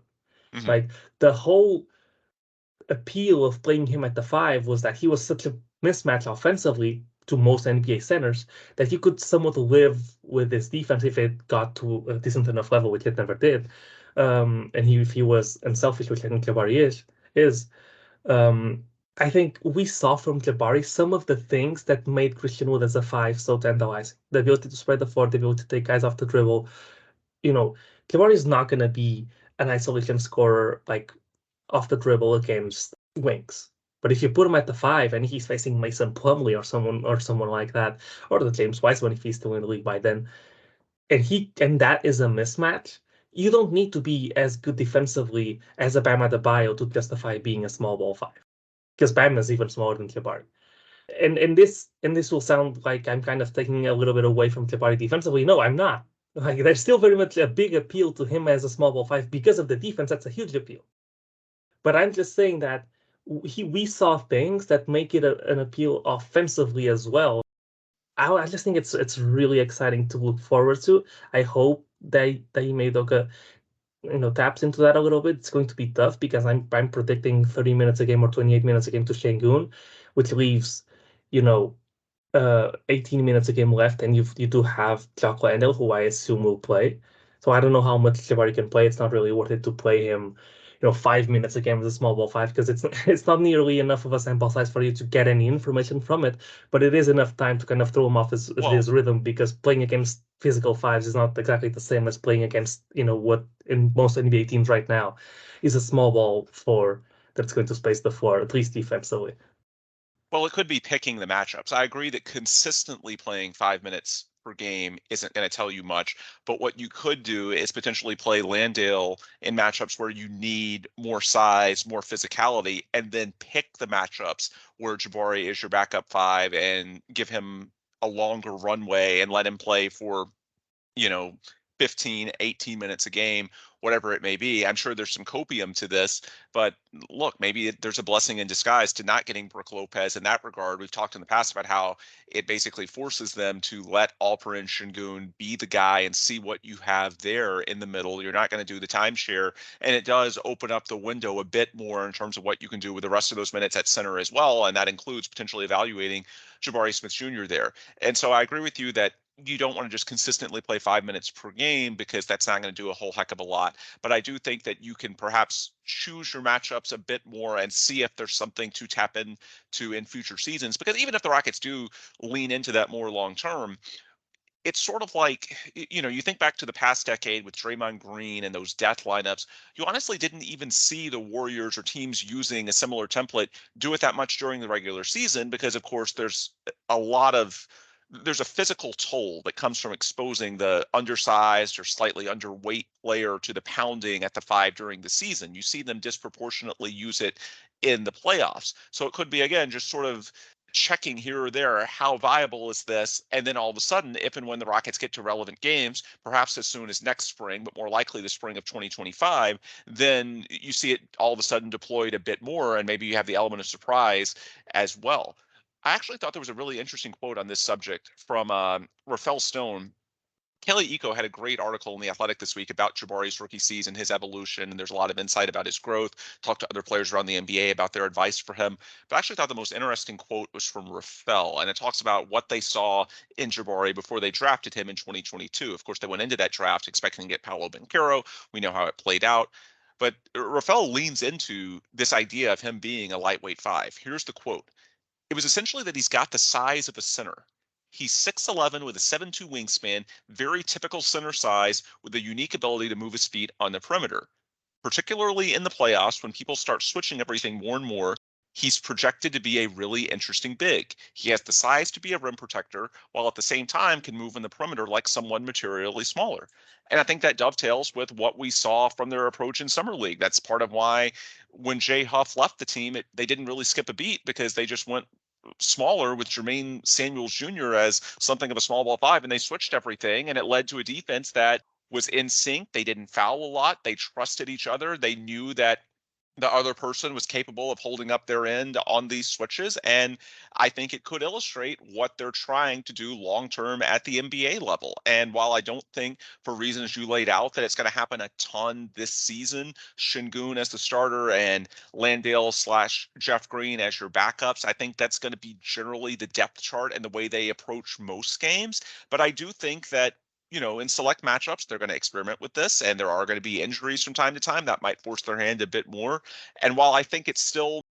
like the whole appeal of playing him at the 5 was that he was such a mismatch offensively to most NBA centers that you could somewhat live with his defense if it got to a decent enough level, which it never did. And if he was unselfish, which I think Jabari is. I think we saw from Jabari some of the things that made Christian Wood as a 5 so tantalizing. The ability to spread the floor, the ability to take guys off the dribble. Jabari is not going to be an isolation scorer like off the dribble against wings. But if you put him at the 5 and he's facing Mason Plumlee or someone like that, or the James Wiseman if he's still in the league by then, and that is a mismatch, you don't need to be as good defensively as a Bam Adebayo to justify being a small ball 5. Because Bam is even smaller than Jabari. And this will sound like I'm kind of taking a little bit away from Jabari defensively. No, I'm not. Like there's still very much a big appeal to him as a small ball 5 because of the defense. That's a huge appeal. But I'm just saying that we saw things that make it an appeal offensively as well. I just think it's really exciting to look forward to. I hope that Ime Udoka taps into that a little bit. It's going to be tough because I'm predicting 30 minutes a game or 28 minutes a game to Şengün, which leaves, 18 minutes a game left, and you do have Jack Landale, who I assume will play. So I don't know how much Jabari can play. It's not really worth it to play him, 5 minutes a game as a small ball 5 because it's not nearly enough of a sample size for you to get any information from it. But it is enough time to kind of throw him off his rhythm, because playing against physical 5s is not exactly the same as playing against what in most NBA teams right now is a small ball 4 that's going to space the floor, at least defensively. Well, it could be picking the matchups. I agree that consistently playing 5 minutes per game isn't going to tell you much, but what you could do is potentially play Landale in matchups where you need more size, more physicality, and then pick the matchups where Jabari is your backup 5 and give him a longer runway and let him play for, 15, 18 minutes a game, whatever it may be. I'm sure there's some copium to this, but look, maybe there's a blessing in disguise to not getting Brook Lopez in that regard. We've talked in the past about how it basically forces them to let Alperen Şengün be the guy and see what you have there in the middle. You're not going to do the timeshare, and it does open up the window a bit more in terms of what you can do with the rest of those minutes at center as well, and that includes potentially evaluating Jabari Smith Jr. there. And so I agree with you that you don't want to just consistently play 5 minutes per game, because that's not going to do a whole heck of a lot. But I do think that you can perhaps choose your matchups a bit more and see if there's something to tap into in future seasons. Because even if the Rockets do lean into that more long term, it's sort of like, you think back to the past decade with Draymond Green and those death lineups, you honestly didn't even see the Warriors or teams using a similar template do it that much during the regular season, because of course there's a physical toll that comes from exposing the undersized or slightly underweight player to the pounding at the 5 during the season. You see them disproportionately use it in the playoffs. So it could be, again, just sort of checking here or there, how viable is this? And then all of a sudden, if and when the Rockets get to relevant games, perhaps as soon as next spring, but more likely the spring of 2025, then you see it all of a sudden deployed a bit more, and maybe you have the element of surprise as well. I actually thought there was a really interesting quote on this subject from Rafael Stone. Kelly Iko had a great article in The Athletic this week about Jabari's rookie season, his evolution, and there's a lot of insight about his growth. Talked to other players around the NBA about their advice for him. But I actually thought the most interesting quote was from Rafael, and it talks about what they saw in Jabari before they drafted him in 2022. Of course, they went into that draft expecting to get Paolo Banchero. We know how it played out. But Rafael leans into this idea of him being a lightweight 5. Here's the quote. It was essentially that he's got the size of a center. He's 6'11" with a 7'2" wingspan, very typical center size, with a unique ability to move his feet on the perimeter. Particularly in the playoffs, when people start switching everything more and more, he's projected to be a really interesting big. He has the size to be a rim protector, while at the same time can move in the perimeter like someone materially smaller. And I think that dovetails with what we saw from their approach in Summer League. That's part of why when Jay Huff left the team, they didn't really skip a beat, because they just went smaller with Jermaine Samuels Jr. as something of a small ball 5, and they switched everything, and it led to a defense that was in sync. They didn't foul a lot. They trusted each other. They knew that the other person was capable of holding up their end on these switches. And I think it could illustrate what they're trying to do long-term at the NBA level. And while I don't think, for reasons you laid out, that it's going to happen a ton this season, Şengün as the starter and Landale/Jeff Green as your backups, I think that's going to be generally the depth chart and the way they approach most games. But I do think that in select matchups, they're going to experiment with this, and there are going to be injuries from time to time that might force their hand a bit more. And while I think it's still,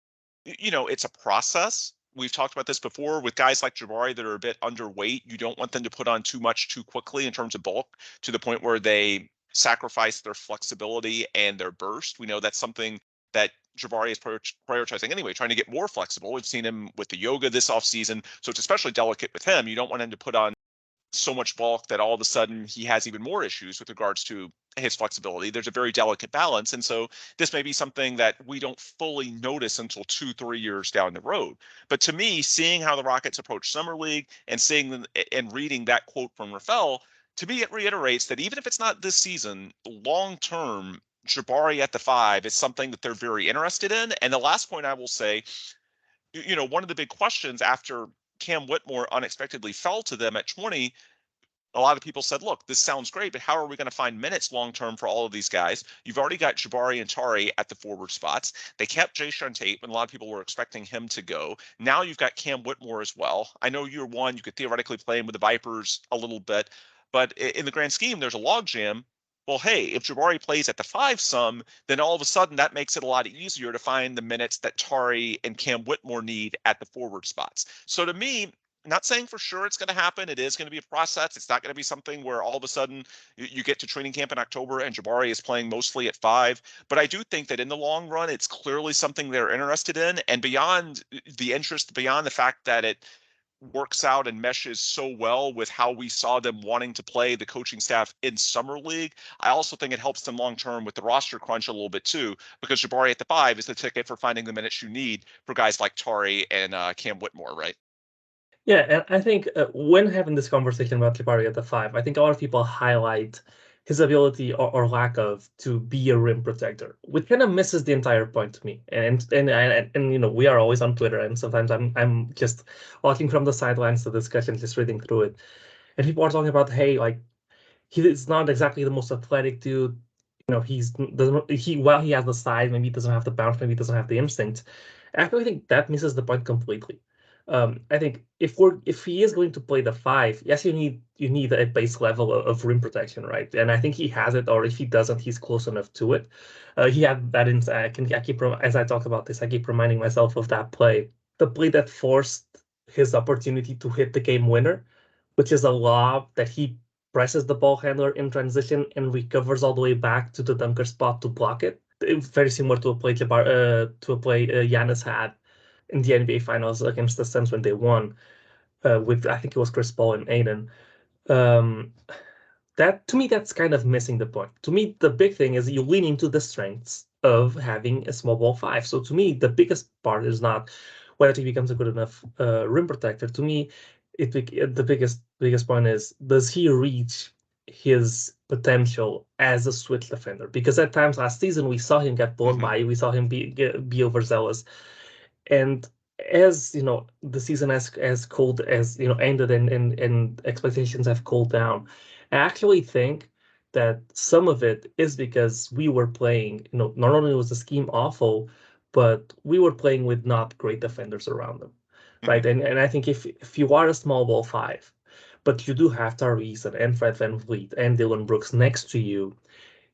it's a process. We've talked about this before with guys like Jabari that are a bit underweight. You don't want them to put on too much too quickly in terms of bulk, to the point where they sacrifice their flexibility and their burst. We know that's something that Jabari is prioritizing anyway, trying to get more flexible. We've seen him with the yoga this offseason, so it's especially delicate with him. You don't want him to put on so much bulk that all of a sudden he has even more issues with regards to his flexibility. There's a very delicate balance. And so this may be something that we don't fully notice until 2-3 years down the road. But to me, seeing how the Rockets approach Summer League and seeing them and reading that quote from Rafael, to me, it reiterates that even if it's not this season, long term, Jabari at the 5 is something that they're very interested in. And the last point I will say, one of the big questions after Cam Whitmore unexpectedly fell to them at 20, a lot of people said, look, this sounds great, but how are we going to find minutes long term for all of these guys? You've already got Jabari and Tari at the forward spots. They kept Jayshawn Tate when a lot of people were expecting him to go. Now you've got Cam Whitmore as well. I know year one, you could theoretically play him with the Vipers a little bit, but in the grand scheme, there's a logjam. Well, hey, if Jabari plays at the 5 some, then all of a sudden that makes it a lot easier to find the minutes that Tari and Cam Whitmore need at the forward spots. So to me, not saying for sure it's going to happen. It is going to be a process. It's not going to be something where all of a sudden you get to training camp in October and Jabari is playing mostly at 5. But I do think that in the long run, it's clearly something they're interested in. And beyond the interest, beyond the fact that it works out and meshes so well with how we saw them wanting to play the coaching staff in Summer League, I also think it helps them long term with the roster crunch a little bit too, because Jabari at the 5 is the ticket for finding the minutes you need for guys like Tari and Cam Whitmore, right? Yeah, and I think when having this conversation about Jabari at the 5, I think a lot of people highlight his ability or lack of to be a rim protector, which kind of misses the entire point to me. And we are always on Twitter, and sometimes I'm just watching from the sidelines the discussion, just reading through it, and people are talking about, hey, like he's not exactly the most athletic dude. While he has the size, maybe he doesn't have the bounce, maybe he doesn't have the instinct. Actually, I think that misses the point completely. I think if he is going to play the 5, yes, you need a base level of rim protection, right? And I think he has it, or if he doesn't, he's close enough to it. He had that in. As I talk about this, I keep reminding myself of that play, the play that forced his opportunity to hit the game winner, which is a lob that he presses the ball handler in transition and recovers all the way back to the dunker spot to block it. Very similar to a play Giannis had in the NBA Finals against the Suns when they won with, I think it was Chris Paul and Aiden. That, to me, that's kind of missing the point. To me, the big thing is you lean into the strengths of having a small ball 5. So to me, the biggest part is not whether he becomes a good enough rim protector. To me, the biggest point is, does he reach his potential as a switch defender? Because at times last season we saw him get blown by, we saw him be overzealous, and as the season as cold as ended and expectations have cooled down, I actually think that some of it is because we were playing, not only was the scheme awful, but we were playing with not great defenders around them, right? And I think if you are a small ball 5, but you do have Tyrese and Fred VanVleet and Dylan Brooks next to you,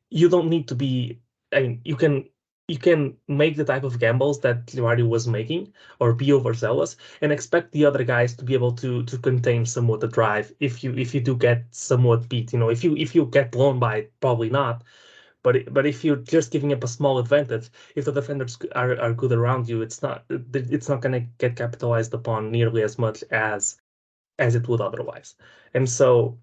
you don't need to be. I mean, you can make the type of gambles that Jabari was making, or be overzealous, and expect the other guys to be able to contain somewhat the drive. If you do get somewhat beat, if you get blown by it, probably not. But if you're just giving up a small advantage, if the defenders are good around you, it's not going to get capitalized upon nearly as much as it would otherwise. And so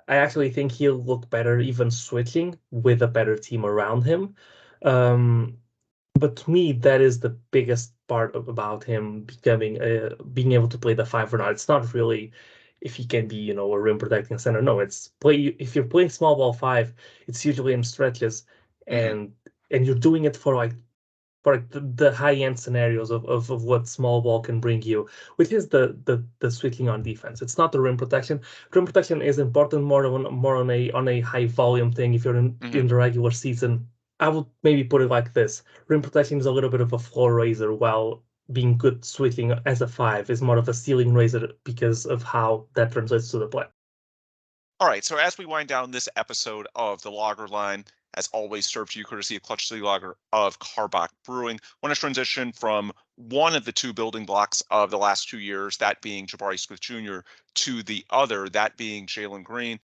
I actually think he'll look better even switching with a better team around him. But to me, that is the biggest part about him being able to play the 5 or not. It's not really if he can be, a rim protecting center. No, it's if you're playing small ball 5, it's usually in stretches, and you're doing it for the high end scenarios of what small ball can bring you, which is the switching on defense. It's not the rim protection. Rim protection is important more on a high volume thing. If you're in the regular season, I would maybe put it like this: rim protection is a little bit of a floor raiser, while being good switching as a 5 is more of a ceiling raiser because of how that translates to the play. All right, so as we wind down this episode of the Lager Line, as always, served to you courtesy of Clutch City Lager of Karbach Brewing, want to transition from one of the two building blocks of the last 2 years, that being Jabari Smith Jr., to the other, that being Jalen Green.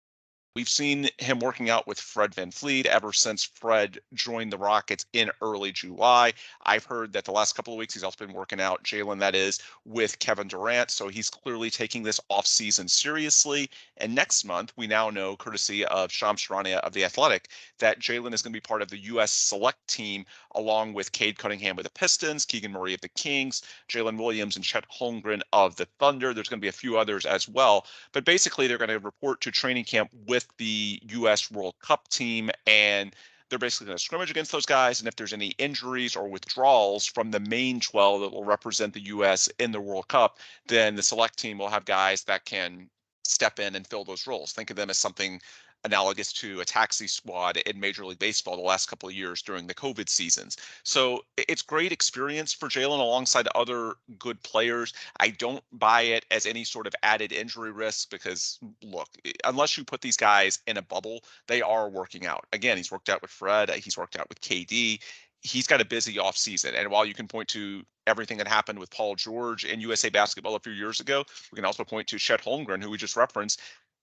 We've seen him working out with Fred VanVleet ever since Fred joined the Rockets in early July. I've heard that the last couple of weeks he's also been working out, Jalen that is, with Kevin Durant. So he's clearly taking this offseason seriously. And next month, we now know, courtesy of Shams Charania of The Athletic, that Jalen is going to be part of the U.S. select team along with Cade Cunningham of the Pistons, Keegan Murray of the Kings, Jalen Williams and Chet Holmgren of the Thunder. There's going to be a few others as well. But basically, they're going to report to training camp with the U.S. World Cup team, and they're basically going to scrimmage against those guys. And if there's any injuries or withdrawals from the main 12 that will represent the U.S. in the World Cup, then the select team will have guys that can step in and fill those roles. Think of them as something analogous to a taxi squad in Major League Baseball the last couple of years during the COVID seasons. So it's great experience for Jalen alongside other good players. I don't buy it as any sort of added injury risk because, look, unless you put these guys in a bubble, they are working out. Again, he's worked out with Fred. He's worked out with KD. He's got a busy offseason. And while you can point to everything that happened with Paul George in USA Basketball a few years ago, we can also point to Chet Holmgren, who we just referenced.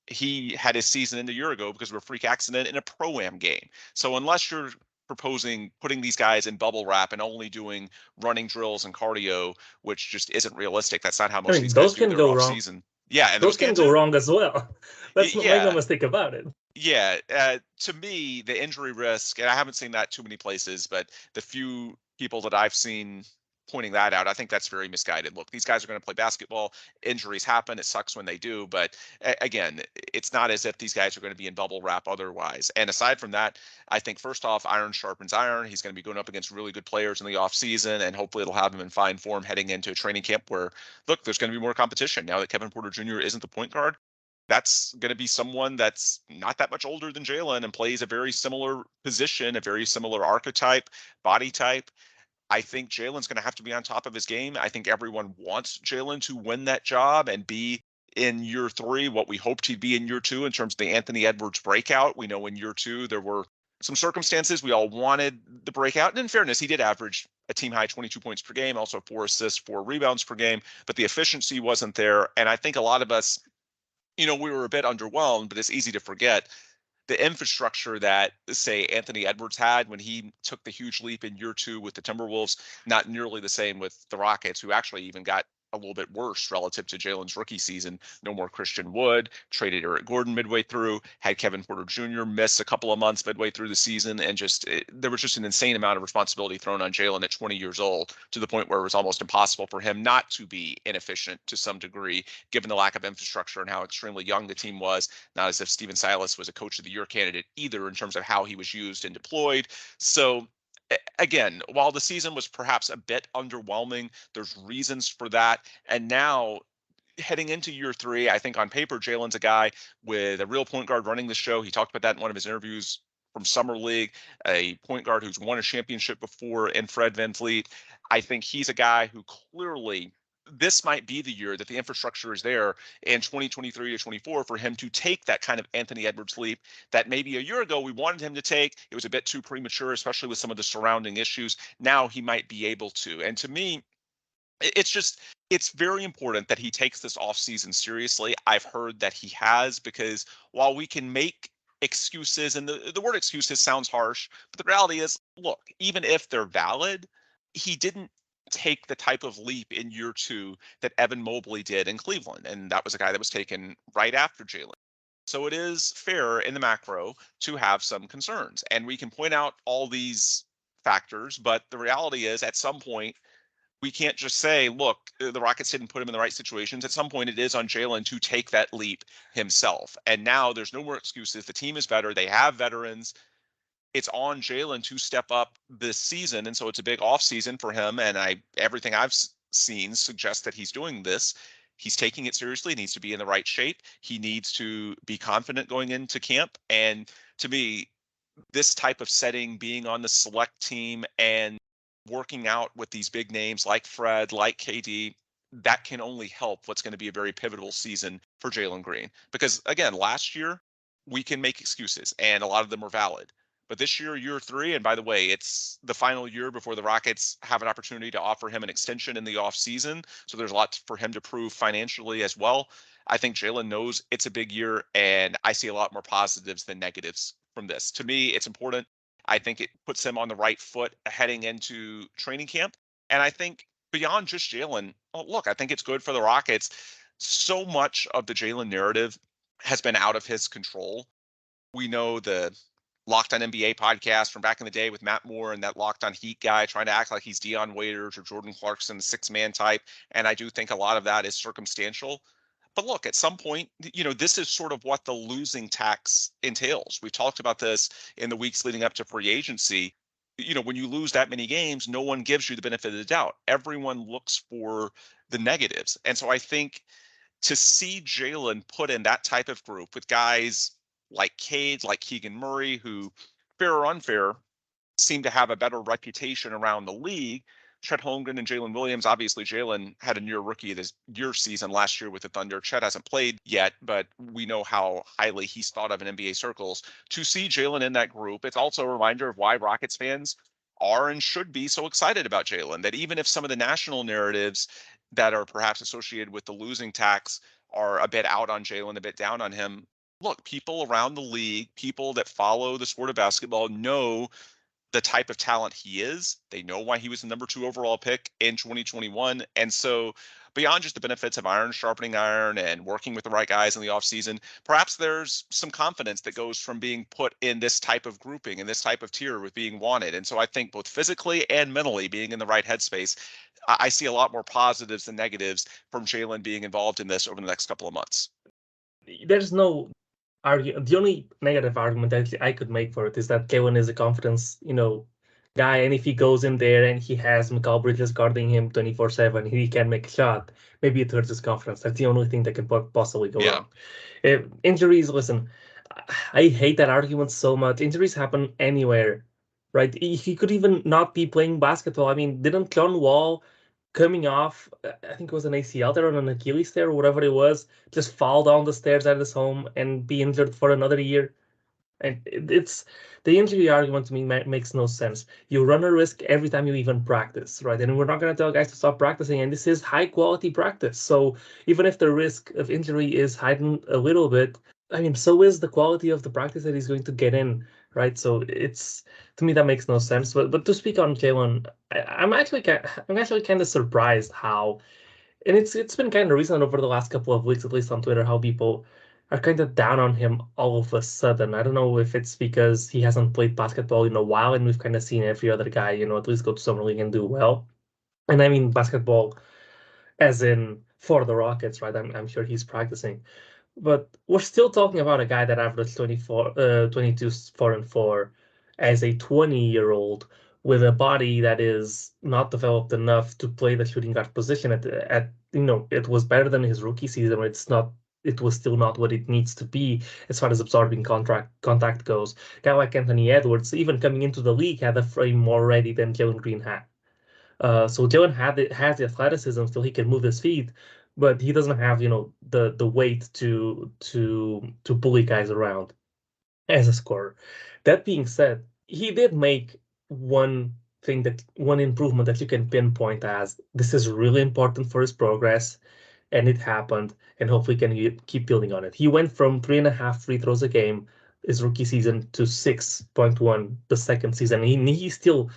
He had his season in a year ago because of a freak accident in a pro-am game. So unless you're proposing putting these guys in bubble wrap and only doing running drills and cardio, which just isn't realistic. That's not how I most of mean, these guys those do can their go off wrong. season. Yeah, and Those those can can go too. wrong as well. Let's not make no Yeah, mistake about it. yeah. To me, the injury risk, and I haven't seen that too many places, but the few people that I've seen pointing that out, I think that's very misguided. Look, these guys are going to play basketball. Injuries happen. It sucks when they do, but again, it's not as if these guys are going to be in bubble wrap otherwise. And aside from that, I think first off, iron sharpens iron. He's going to be going up against really good players in the offseason, and hopefully it'll have him in fine form heading into a training camp where, look, there's going to be more competition now that Kevin Porter Jr. isn't the point guard. That's going to be someone that's not that much older than Jalen and plays a very similar position, a very similar archetype, body type. I think Jalen's going to have to be on top of his game. I think everyone wants Jalen to win that job and be in year 3 what we hoped he'd be in year 2 in terms of the Anthony Edwards breakout. We know in year 2 there were some circumstances we all wanted the breakout. And in fairness, he did average a team high 22 points per game, also 4 assists, 4 rebounds per game, but the efficiency wasn't there. And I think a lot of us, we were a bit underwhelmed, but it's easy to forget the infrastructure that, say, Anthony Edwards had when he took the huge leap in year 2 with the Timberwolves, not nearly the same with the Rockets, who actually even got a little bit worse relative to Jalen's rookie season. No more Christian Wood, traded Eric Gordon midway through, had Kevin Porter Jr. miss a couple of months midway through the season, and there was just an insane amount of responsibility thrown on Jalen at 20 years old to the point where it was almost impossible for him not to be inefficient to some degree, given the lack of infrastructure and how extremely young the team was. Not as if Steven Silas was a Coach of the Year candidate either in terms of how he was used and deployed. So again, while the season was perhaps a bit underwhelming, there's reasons for that. And now heading into year 3, I think on paper, Jalen's a guy with a real point guard running the show. He talked about that in one of his interviews from Summer League, a point guard who's won a championship before in Fred VanVleet. I think he's a guy who clearly this might be the year that the infrastructure is there in 2023 to 24 for him to take that kind of Anthony Edwards leap that maybe a year ago we wanted him to take. It was a bit too premature, especially with some of the surrounding issues. Now he might be able to. And to me, it's very important that he takes this offseason seriously. I've heard that he has, because while we can make excuses, and the word excuses sounds harsh, but the reality is, look, even if they're valid, he didn't take the type of leap in year 2 that Evan Mobley did in Cleveland. And that was a guy that was taken right after Jalen. So it is fair in the macro to have some concerns. And we can point out all these factors, but the reality is at some point, we can't just say, look, the Rockets didn't put him in the right situations. At some point, it is on Jalen to take that leap himself. And now there's no more excuses. The team is better. They have veterans. It's on Jalen to step up this season. And so it's a big offseason for him. And everything I've seen suggests that he's doing this. He's taking it seriously. He needs to be in the right shape. He needs to be confident going into camp. And to me, this type of setting, being on the select team and working out with these big names like Fred, like KD, that can only help what's going to be a very pivotal season for Jalen Green. Because again, last year, we can make excuses and a lot of them were valid. But this year 3, and by the way, it's the final year before the Rockets have an opportunity to offer him an extension in the offseason. So there's a lot for him to prove financially as well. I think Jalen knows it's a big year, and I see a lot more positives than negatives from this. To me, it's important. I think it puts him on the right foot heading into training camp. And I think beyond just Jalen, look, I think it's good for the Rockets. So much of the Jalen narrative has been out of his control. We know the Locked on NBA podcast from back in the day with Matt Moore and that Locked on Heat guy trying to act like he's Deion Waiters or Jordan Clarkson, the 6-man type. And I do think a lot of that is circumstantial. But look, at some point, this is sort of what the losing tax entails. We've talked about this in the weeks leading up to free agency. When you lose that many games, no one gives you the benefit of the doubt. Everyone looks for the negatives. And so I think to see Jalen put in that type of group with guys like Cade, like Keegan Murray, who, fair or unfair, seem to have a better reputation around the league. Chet Holmgren and Jalen Williams. Obviously, Jalen had a near rookie of this year season last year with the Thunder. Chet hasn't played yet, but we know how highly he's thought of in NBA circles. To see Jalen in that group, it's also a reminder of why Rockets fans are and should be so excited about Jalen, that even if some of the national narratives that are perhaps associated with the losing tax are a bit out on Jalen, a bit down on him, look, people around the league, people that follow the sport of basketball know the type of talent he is. They know why he was the number 2 overall pick in 2021. And so beyond just the benefits of iron sharpening iron and working with the right guys in the offseason, perhaps there's some confidence that goes from being put in this type of grouping, in this type of tier with being wanted. And so I think both physically and mentally being in the right headspace, I see a lot more positives than negatives from Jalen being involved in this over the next couple of months. There's no the only negative argument that I could make for it is that Jalen is a confidence, guy, and if he goes in there and he has Mikal Bridges guarding him 24/7, he can make a shot. Maybe it hurts his confidence. That's the only thing that can possibly go wrong. Injuries, listen, I hate that argument so much. Injuries happen anywhere, right? He could even not be playing basketball. I mean, didn't John Wall coming off, I think it was an ACL there or an Achilles there or whatever it was, just fall down the stairs at his home and be injured for another year? And it's the injury argument to me makes no sense. You run a risk every time you even practice, right? And we're not going to tell guys to stop practicing. And this is high quality practice. So even if the risk of injury is heightened a little bit, I mean, so is the quality of the practice that he's going to get in, right? So it's, to me, that makes no sense. But to speak on Jalen, I'm actually kind of surprised how, and it's been kind of recent over the last couple of weeks, at least on Twitter, how people are kind of down on him all of a sudden. I don't know if it's because he hasn't played basketball in a while, and we've kind of seen every other guy, at least go to summer league and do well. And I mean basketball as in for the Rockets, right? I'm sure he's practicing. But we're still talking about a guy that averaged 22, 4 and 4 as a 20-year-old with a body that is not developed enough to play the shooting guard position it was better than his rookie season, but it was still not what it needs to be as far as absorbing contact goes. A guy like Anthony Edwards, even coming into the league, had a frame more ready than Jalen Green had. So Jalen has the athleticism, still he can move his feet, but he doesn't have the weight to bully guys around as a scorer. That being said, he did make one improvement that you can pinpoint as this is really important for his progress, and it happened, and hopefully can keep building on it. He went from 3.5 free throws a game his rookie season to 6.1 the second season. He still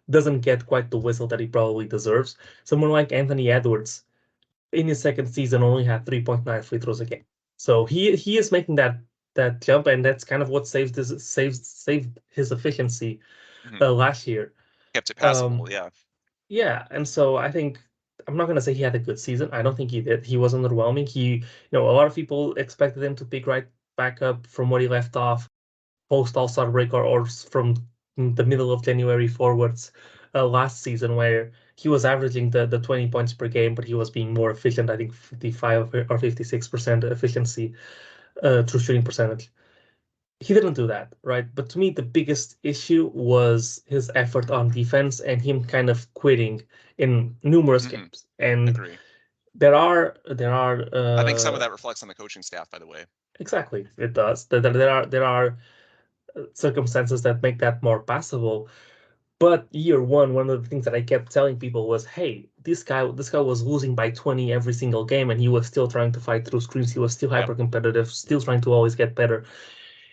doesn't get quite the whistle that he probably deserves. Someone like Anthony Edwards in his second season only had 3.9 free throws a game. So he is making that jump, and that's kind of what saved his efficiency last year. Kept it passable, yeah. Yeah, and so I think I'm not going to say he had a good season. I don't think he did. He was underwhelming. A lot of people expected him to pick right back up from where he left off post All-Star break or from the middle of January forwards last season, where he was averaging the 20 points per game, but he was being more efficient. I think 55 or 56% efficiency true shooting percentage. He didn't do that, right? But to me, the biggest issue was his effort on defense and him kind of quitting in numerous games. And Agree. there are. I think some of that reflects on the coaching staff, by the way. Exactly, it does. There are circumstances that make that more passable. But year one of the things that I kept telling people was, hey, this guy was losing by 20 every single game, and he was still trying to fight through screens. He was still hyper competitive, still trying to always get better.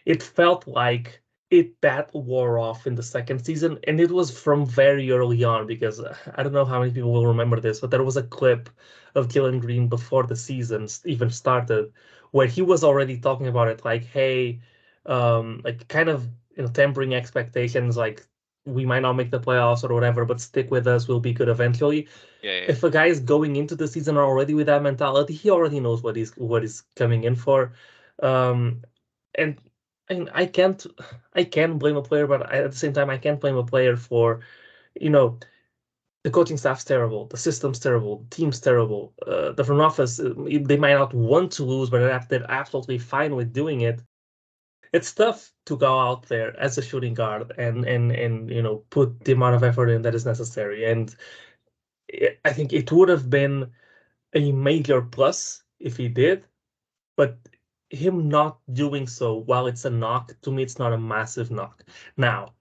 It felt like that wore off in the second season, and it was from very early on, because I don't know how many people will remember this, but there was a clip of Jalen Green before the season even started where he was already talking about it, like, hey, like kind of tempering expectations, like we might not make the playoffs or whatever, but stick with us, we'll be good eventually. Yeah. If a guy is going into the season already with that mentality, he already knows what he's coming in for. And I can blame a player, but at the same time, I can't blame a player for, the coaching staff's terrible, the system's terrible, the team's terrible, the front office, they might not want to lose, but they're absolutely fine with doing it. It's tough to go out there as a shooting guard and put the amount of effort in that is necessary. And I think it would have been a major plus if he did, but him not doing so, while it's a knock, to me, it's not a massive knock. Now,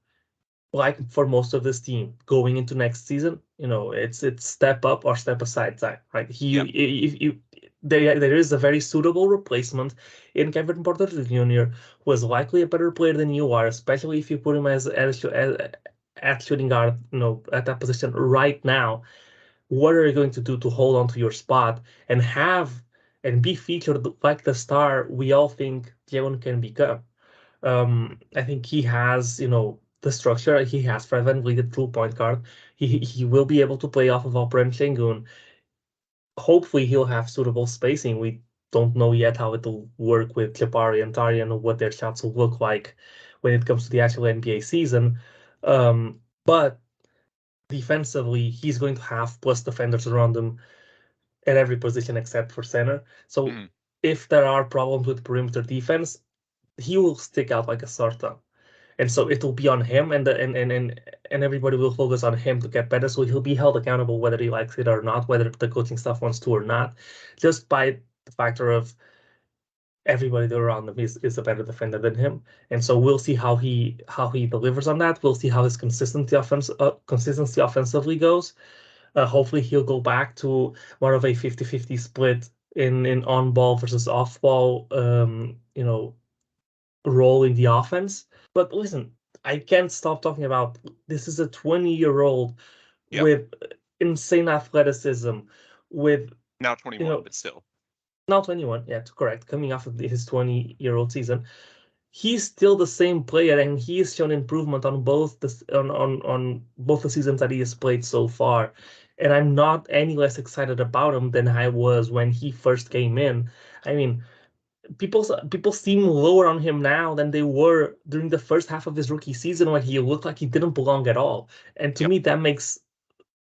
like for most of this team going into next season, it's step up or step aside time, right? There is a very suitable replacement in Kevin Porter Jr., who is likely a better player than you are, especially if you put him as at shooting guard, at that position right now. What are you going to do to hold on to your spot and be featured like the star we all think Jalen can become? I think he has, the structure. He has Fred VanVleet true point guard. He will be able to play off of Alperen Şengün. Hopefully, he'll have suitable spacing. We don't know yet how it will work with Jabari and Tarian, or what their shots will look like when it comes to the actual NBA season. But defensively, he's going to have plus defenders around him at every position except for center. So if there are problems with perimeter defense, he will stick out like a sore thumb. And so it will be on him, and everybody will focus on him to get better. So he'll be held accountable whether he likes it or not, whether the coaching staff wants to or not, just by the factor of everybody around him is a better defender than him. And so we'll see how he delivers on that. We'll see how his consistency offensively goes. Hopefully he'll go back to more of a 50-50 split in on ball versus off ball, role in the offense. But listen, I can't stop talking about this is a 20-year-old with insane athleticism, with now 21, but still. Now 21, yeah, correct. Coming off of his 20-year-old season, he's still the same player, and he has shown improvement on both on both the seasons that he has played so far. And I'm not any less excited about him than I was when he first came in. I mean, people seem lower on him now than they were during the first half of his rookie season, when he looked like he didn't belong at all. And to me, that makes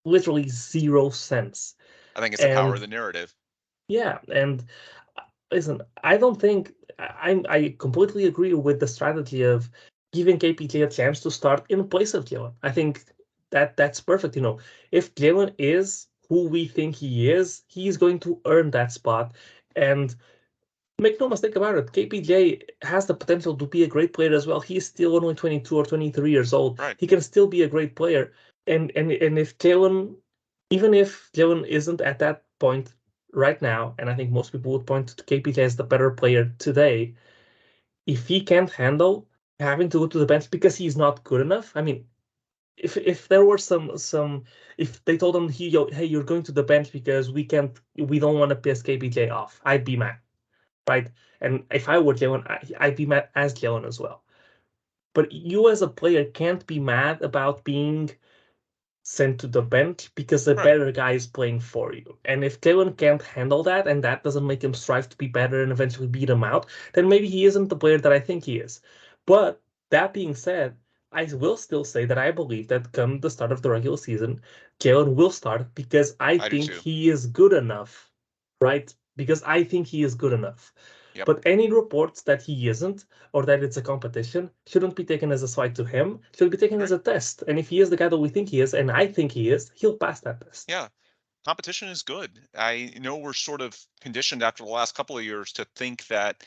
literally zero sense. I think it's the power of the narrative. Yeah, and listen, I don't think I completely agree with the strategy of giving KPJ a chance to start in place of Jalen. I think that's perfect. If Jalen is who we think he is, he's going to earn that spot. And make no mistake about it, KPJ has the potential to be a great player as well. He's still only 22 or 23 years old. Right. He can still be a great player. And if Jalen, even if Jalen isn't at that point right now, and I think most people would point to KPJ as the better player today, if he can't handle having to go to the bench because he's not good enough, I mean, if there were some if they told him, hey, you're going to the bench because we don't want to piss KPJ off, I'd be mad, right? And if I were Jalen, I'd be mad as Jalen as well. But you as a player can't be mad about being sent to the bench because the better guy is playing for you. And if Jalen can't handle that, and that doesn't make him strive to be better and eventually beat him out, then maybe he isn't the player that I think he is. But that being said, I will still say that I believe that come the start of the regular season, Jalen will start because I think he is good enough, right? Because I think he is good enough. But any reports that he isn't, or that it's a competition, shouldn't be taken as a slight to him, should be taken as a test. And if he is the guy that we think he is, and I think he is, he'll pass that test. Yeah, competition is good. I know we're sort of conditioned after the last couple of years to think that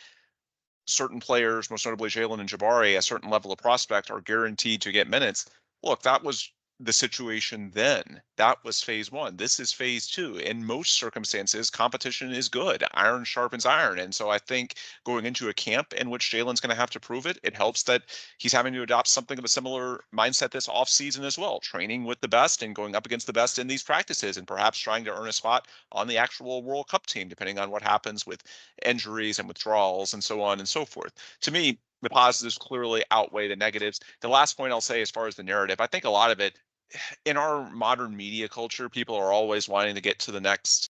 certain players, most notably Jalen and Jabari, a certain level of prospect, are guaranteed to get minutes. Look, that was the situation then. That was phase one. This is phase two. In most circumstances, competition is good. Iron sharpens iron. And so I think going into a camp in which Jalen's going to have to prove it, it helps that he's having to adopt something of a similar mindset this offseason as well, training with the best and going up against the best in these practices and perhaps trying to earn a spot on the actual World Cup team, depending on what happens with injuries and withdrawals and so on and so forth. To me, the positives clearly outweigh the negatives. The last point I'll say as far as the narrative, I think a lot of it in our modern media culture, people are always wanting to get to the next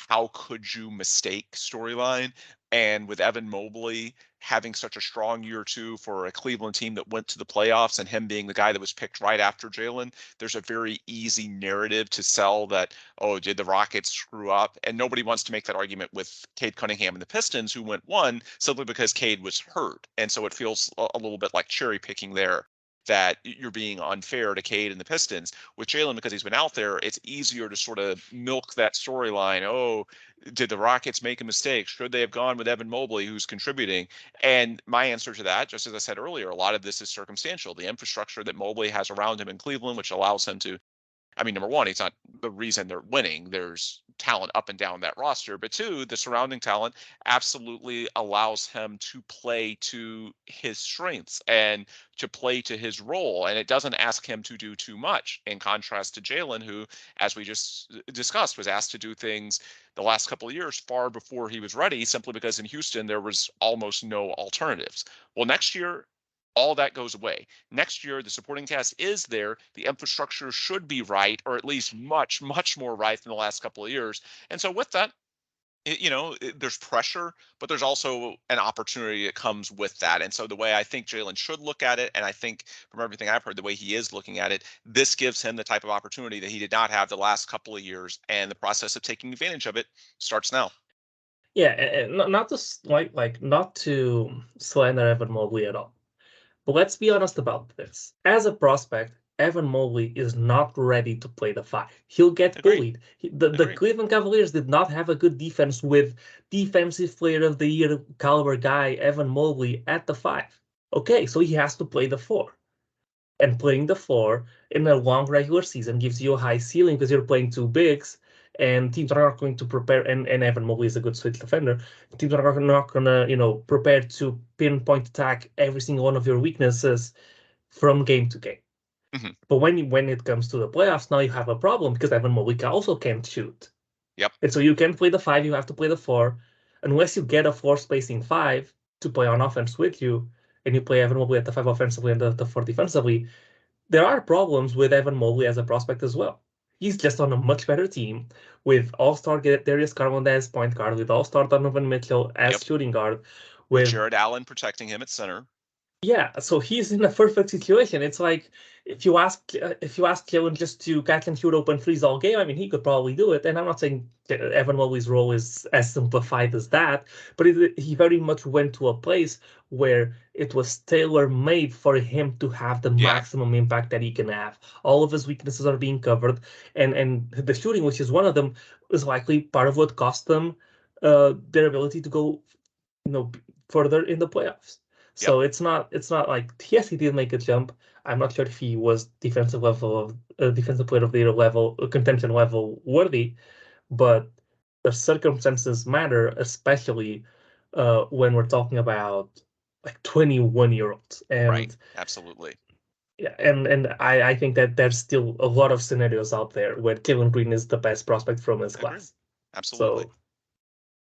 how could you mistake storyline. And with Evan Mobley having such a strong year two for a Cleveland team that went to the playoffs and him being the guy that was picked right after Jalen, there's a very easy narrative to sell that, oh, did the Rockets screw up? And nobody wants to make that argument with Cade Cunningham and the Pistons, who went one simply because Cade was hurt. And so it feels a little bit like cherry picking there, that you're being unfair to Cade and the Pistons. With Jalen, because he's been out there, it's easier to sort of milk that storyline. Oh, did the Rockets make a mistake? Should they have gone with Evan Mobley, who's contributing? And my answer to that, just as I said earlier, a lot of this is circumstantial. The infrastructure that Mobley has around him in Cleveland, which allows him to, I mean, number one, he's not the reason they're winning. There's talent up and down that roster. But two, the surrounding talent absolutely allows him to play to his strengths and to play to his role. And it doesn't ask him to do too much, in contrast to Jalen, who, as we just discussed, was asked to do things the last couple of years far before he was ready, simply because in Houston there was almost no alternatives. Well, next year, all that goes away. Next year, the supporting cast is there. The infrastructure should be right, or at least much, much more right than the last couple of years. And so with that, there's pressure, but there's also an opportunity that comes with that. And so the way I think Jalen should look at it, and I think from everything I've heard, the way he is looking at it, this gives him the type of opportunity that he did not have the last couple of years. And the process of taking advantage of it starts now. Yeah, and not to not to slander Evan Mobley at all. But let's be honest about this. As a prospect, Evan Mobley is not ready to play the five. He'll get bullied. The Cleveland Cavaliers did not have a good defense with Defensive Player of the Year caliber guy Evan Mobley at the five. Okay, so he has to play the four. And playing the four in a long regular season gives you a high ceiling because you're playing two bigs, and teams are not going to prepare. And Evan Mobley is a good switch defender. Teams are not gonna prepare to pinpoint attack every single one of your weaknesses from game to game. Mm-hmm. But when it comes to the playoffs, now you have a problem because Evan Mobley also can't shoot. Yep. And so you can't play the five. You have to play the four, unless you get a floor spacing five to play on offense with you, and you play Evan Mobley at the five offensively and the four defensively. There are problems with Evan Mobley as a prospect as well. He's just on a much better team with all-star Darius Garland as point guard, with all-star Donovan Mitchell as shooting guard, with Jared Allen protecting him at center. Yeah, so he's in a perfect situation. It's like if you ask Jalen just to catch and shoot open threes all game, I mean, he could probably do it. And I'm not saying Evan Mobley's role is as simplified as that, but he very much went to a place where it was tailor-made for him to have the maximum impact that he can have. All of his weaknesses are being covered, and the shooting, which is one of them, is likely part of what cost them their ability to go, further in the playoffs. So it's not like, yes, he did make a jump. I'm not sure if he was defensive player of the year level, contention level worthy, but the circumstances matter, especially when we're talking about like 21-year-olds. And right, absolutely. Yeah, and I think that there's still a lot of scenarios out there where Jalen Green is the best prospect from his class. Absolutely. So,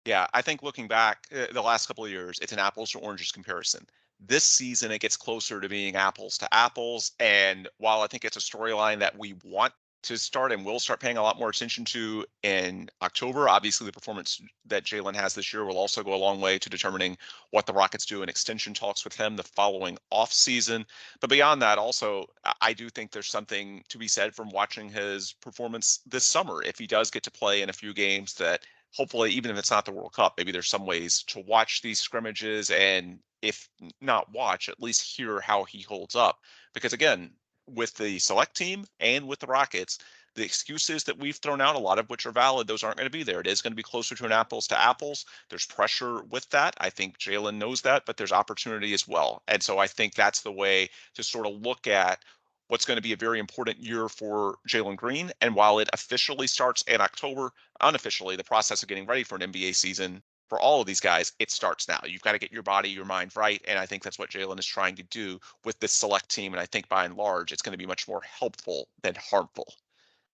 yeah, I think looking back the last couple of years, it's an apples to oranges comparison. This season, it gets closer to being apples to apples. And while I think it's a storyline that we want to start and will start paying a lot more attention to in October, obviously the performance that Jalen has this year will also go a long way to determining what the Rockets do in extension talks with him the following offseason. But beyond that, also, I do think there's something to be said from watching his performance this summer. If he does get to play in a few games that hopefully, even if it's not the World Cup, maybe there's some ways to watch these scrimmages and, if not watch, at least hear how he holds up. Because again, with the select team and with the Rockets, the excuses that we've thrown out, a lot of which are valid, those aren't going to be there. It is going to be closer to an apples to apples. There's pressure with that. I think Jalen knows that, but there's opportunity as well. And so I think that's the way to sort of look at what's going to be a very important year for Jalen Green. And while it officially starts in October, unofficially, the process of getting ready for an NBA season for all of these guys, it starts now. You've got to get your body, your mind right. And I think that's what Jalen is trying to do with this select team. And I think by and large, it's going to be much more helpful than harmful.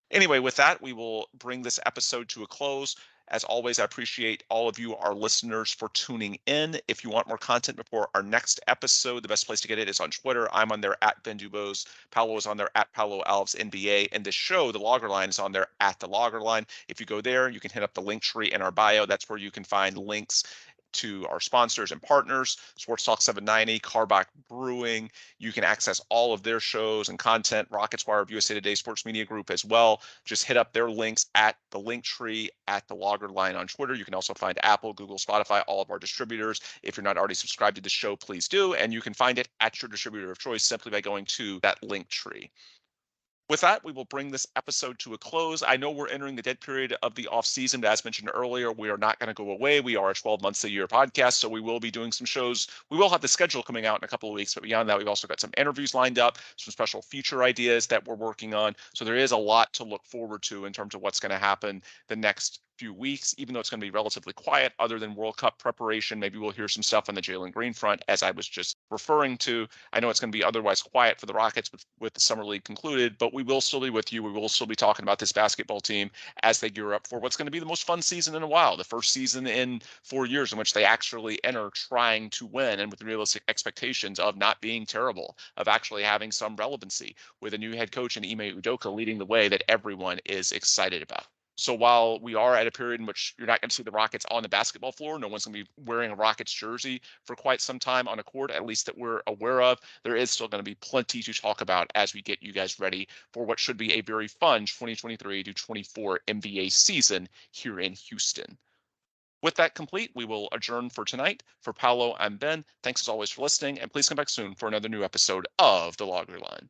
Anyway, with that, we will bring this episode to a close. As always, I appreciate all of you, our listeners, for tuning in. If you want more content before our next episode, the best place to get it is on Twitter. I'm on there at Ben Dubose. Paolo is on there at Paolo Alves NBA. And the show, The Logger Line, is on there at The Logger Line. If you go there, you can hit up the link tree in our bio. That's where you can find links to our sponsors and partners, Sports Talk 790, Carbach Brewing. You can access all of their shows and content, Rockets Wire of USA Today Sports Media Group as well. Just hit up their links at the link tree at the Logger Line on Twitter. You can also find Apple, Google, Spotify, all of our distributors. If you're not already subscribed to the show, please do. And you can find it at your distributor of choice simply by going to that link tree. With that, we will bring this episode to a close. I know we're entering the dead period of the offseason, but as mentioned earlier, we are not going to go away. We are a 12 months a year podcast, so we will be doing some shows. We will have the schedule coming out in a couple of weeks, but beyond that, we've also got some interviews lined up, some special feature ideas that we're working on. So there is a lot to look forward to in terms of what's going to happen the next few weeks, even though it's going to be relatively quiet other than World Cup preparation. Maybe we'll hear some stuff on the Jalen Green front, as I was just referring to. I know it's going to be otherwise quiet for the Rockets with the summer league concluded, but we will still be with you. We will still be talking about this basketball team as they gear up for what's going to be the most fun season in a while, the first season in 4 years in which they actually enter trying to win and with realistic expectations of not being terrible, of actually having some relevancy, with a new head coach in Ime Udoka leading the way that everyone is excited about. So while we are at a period in which you're not going to see the Rockets on the basketball floor, no one's going to be wearing a Rockets jersey for quite some time on a court, at least that we're aware of, there is still going to be plenty to talk about as we get you guys ready for what should be a very fun 2023 to 24 NBA season here in Houston. With that complete, we will adjourn for tonight. For Paolo, I'm Ben. Thanks as always for listening, and please come back soon for another new episode of The Logger Line.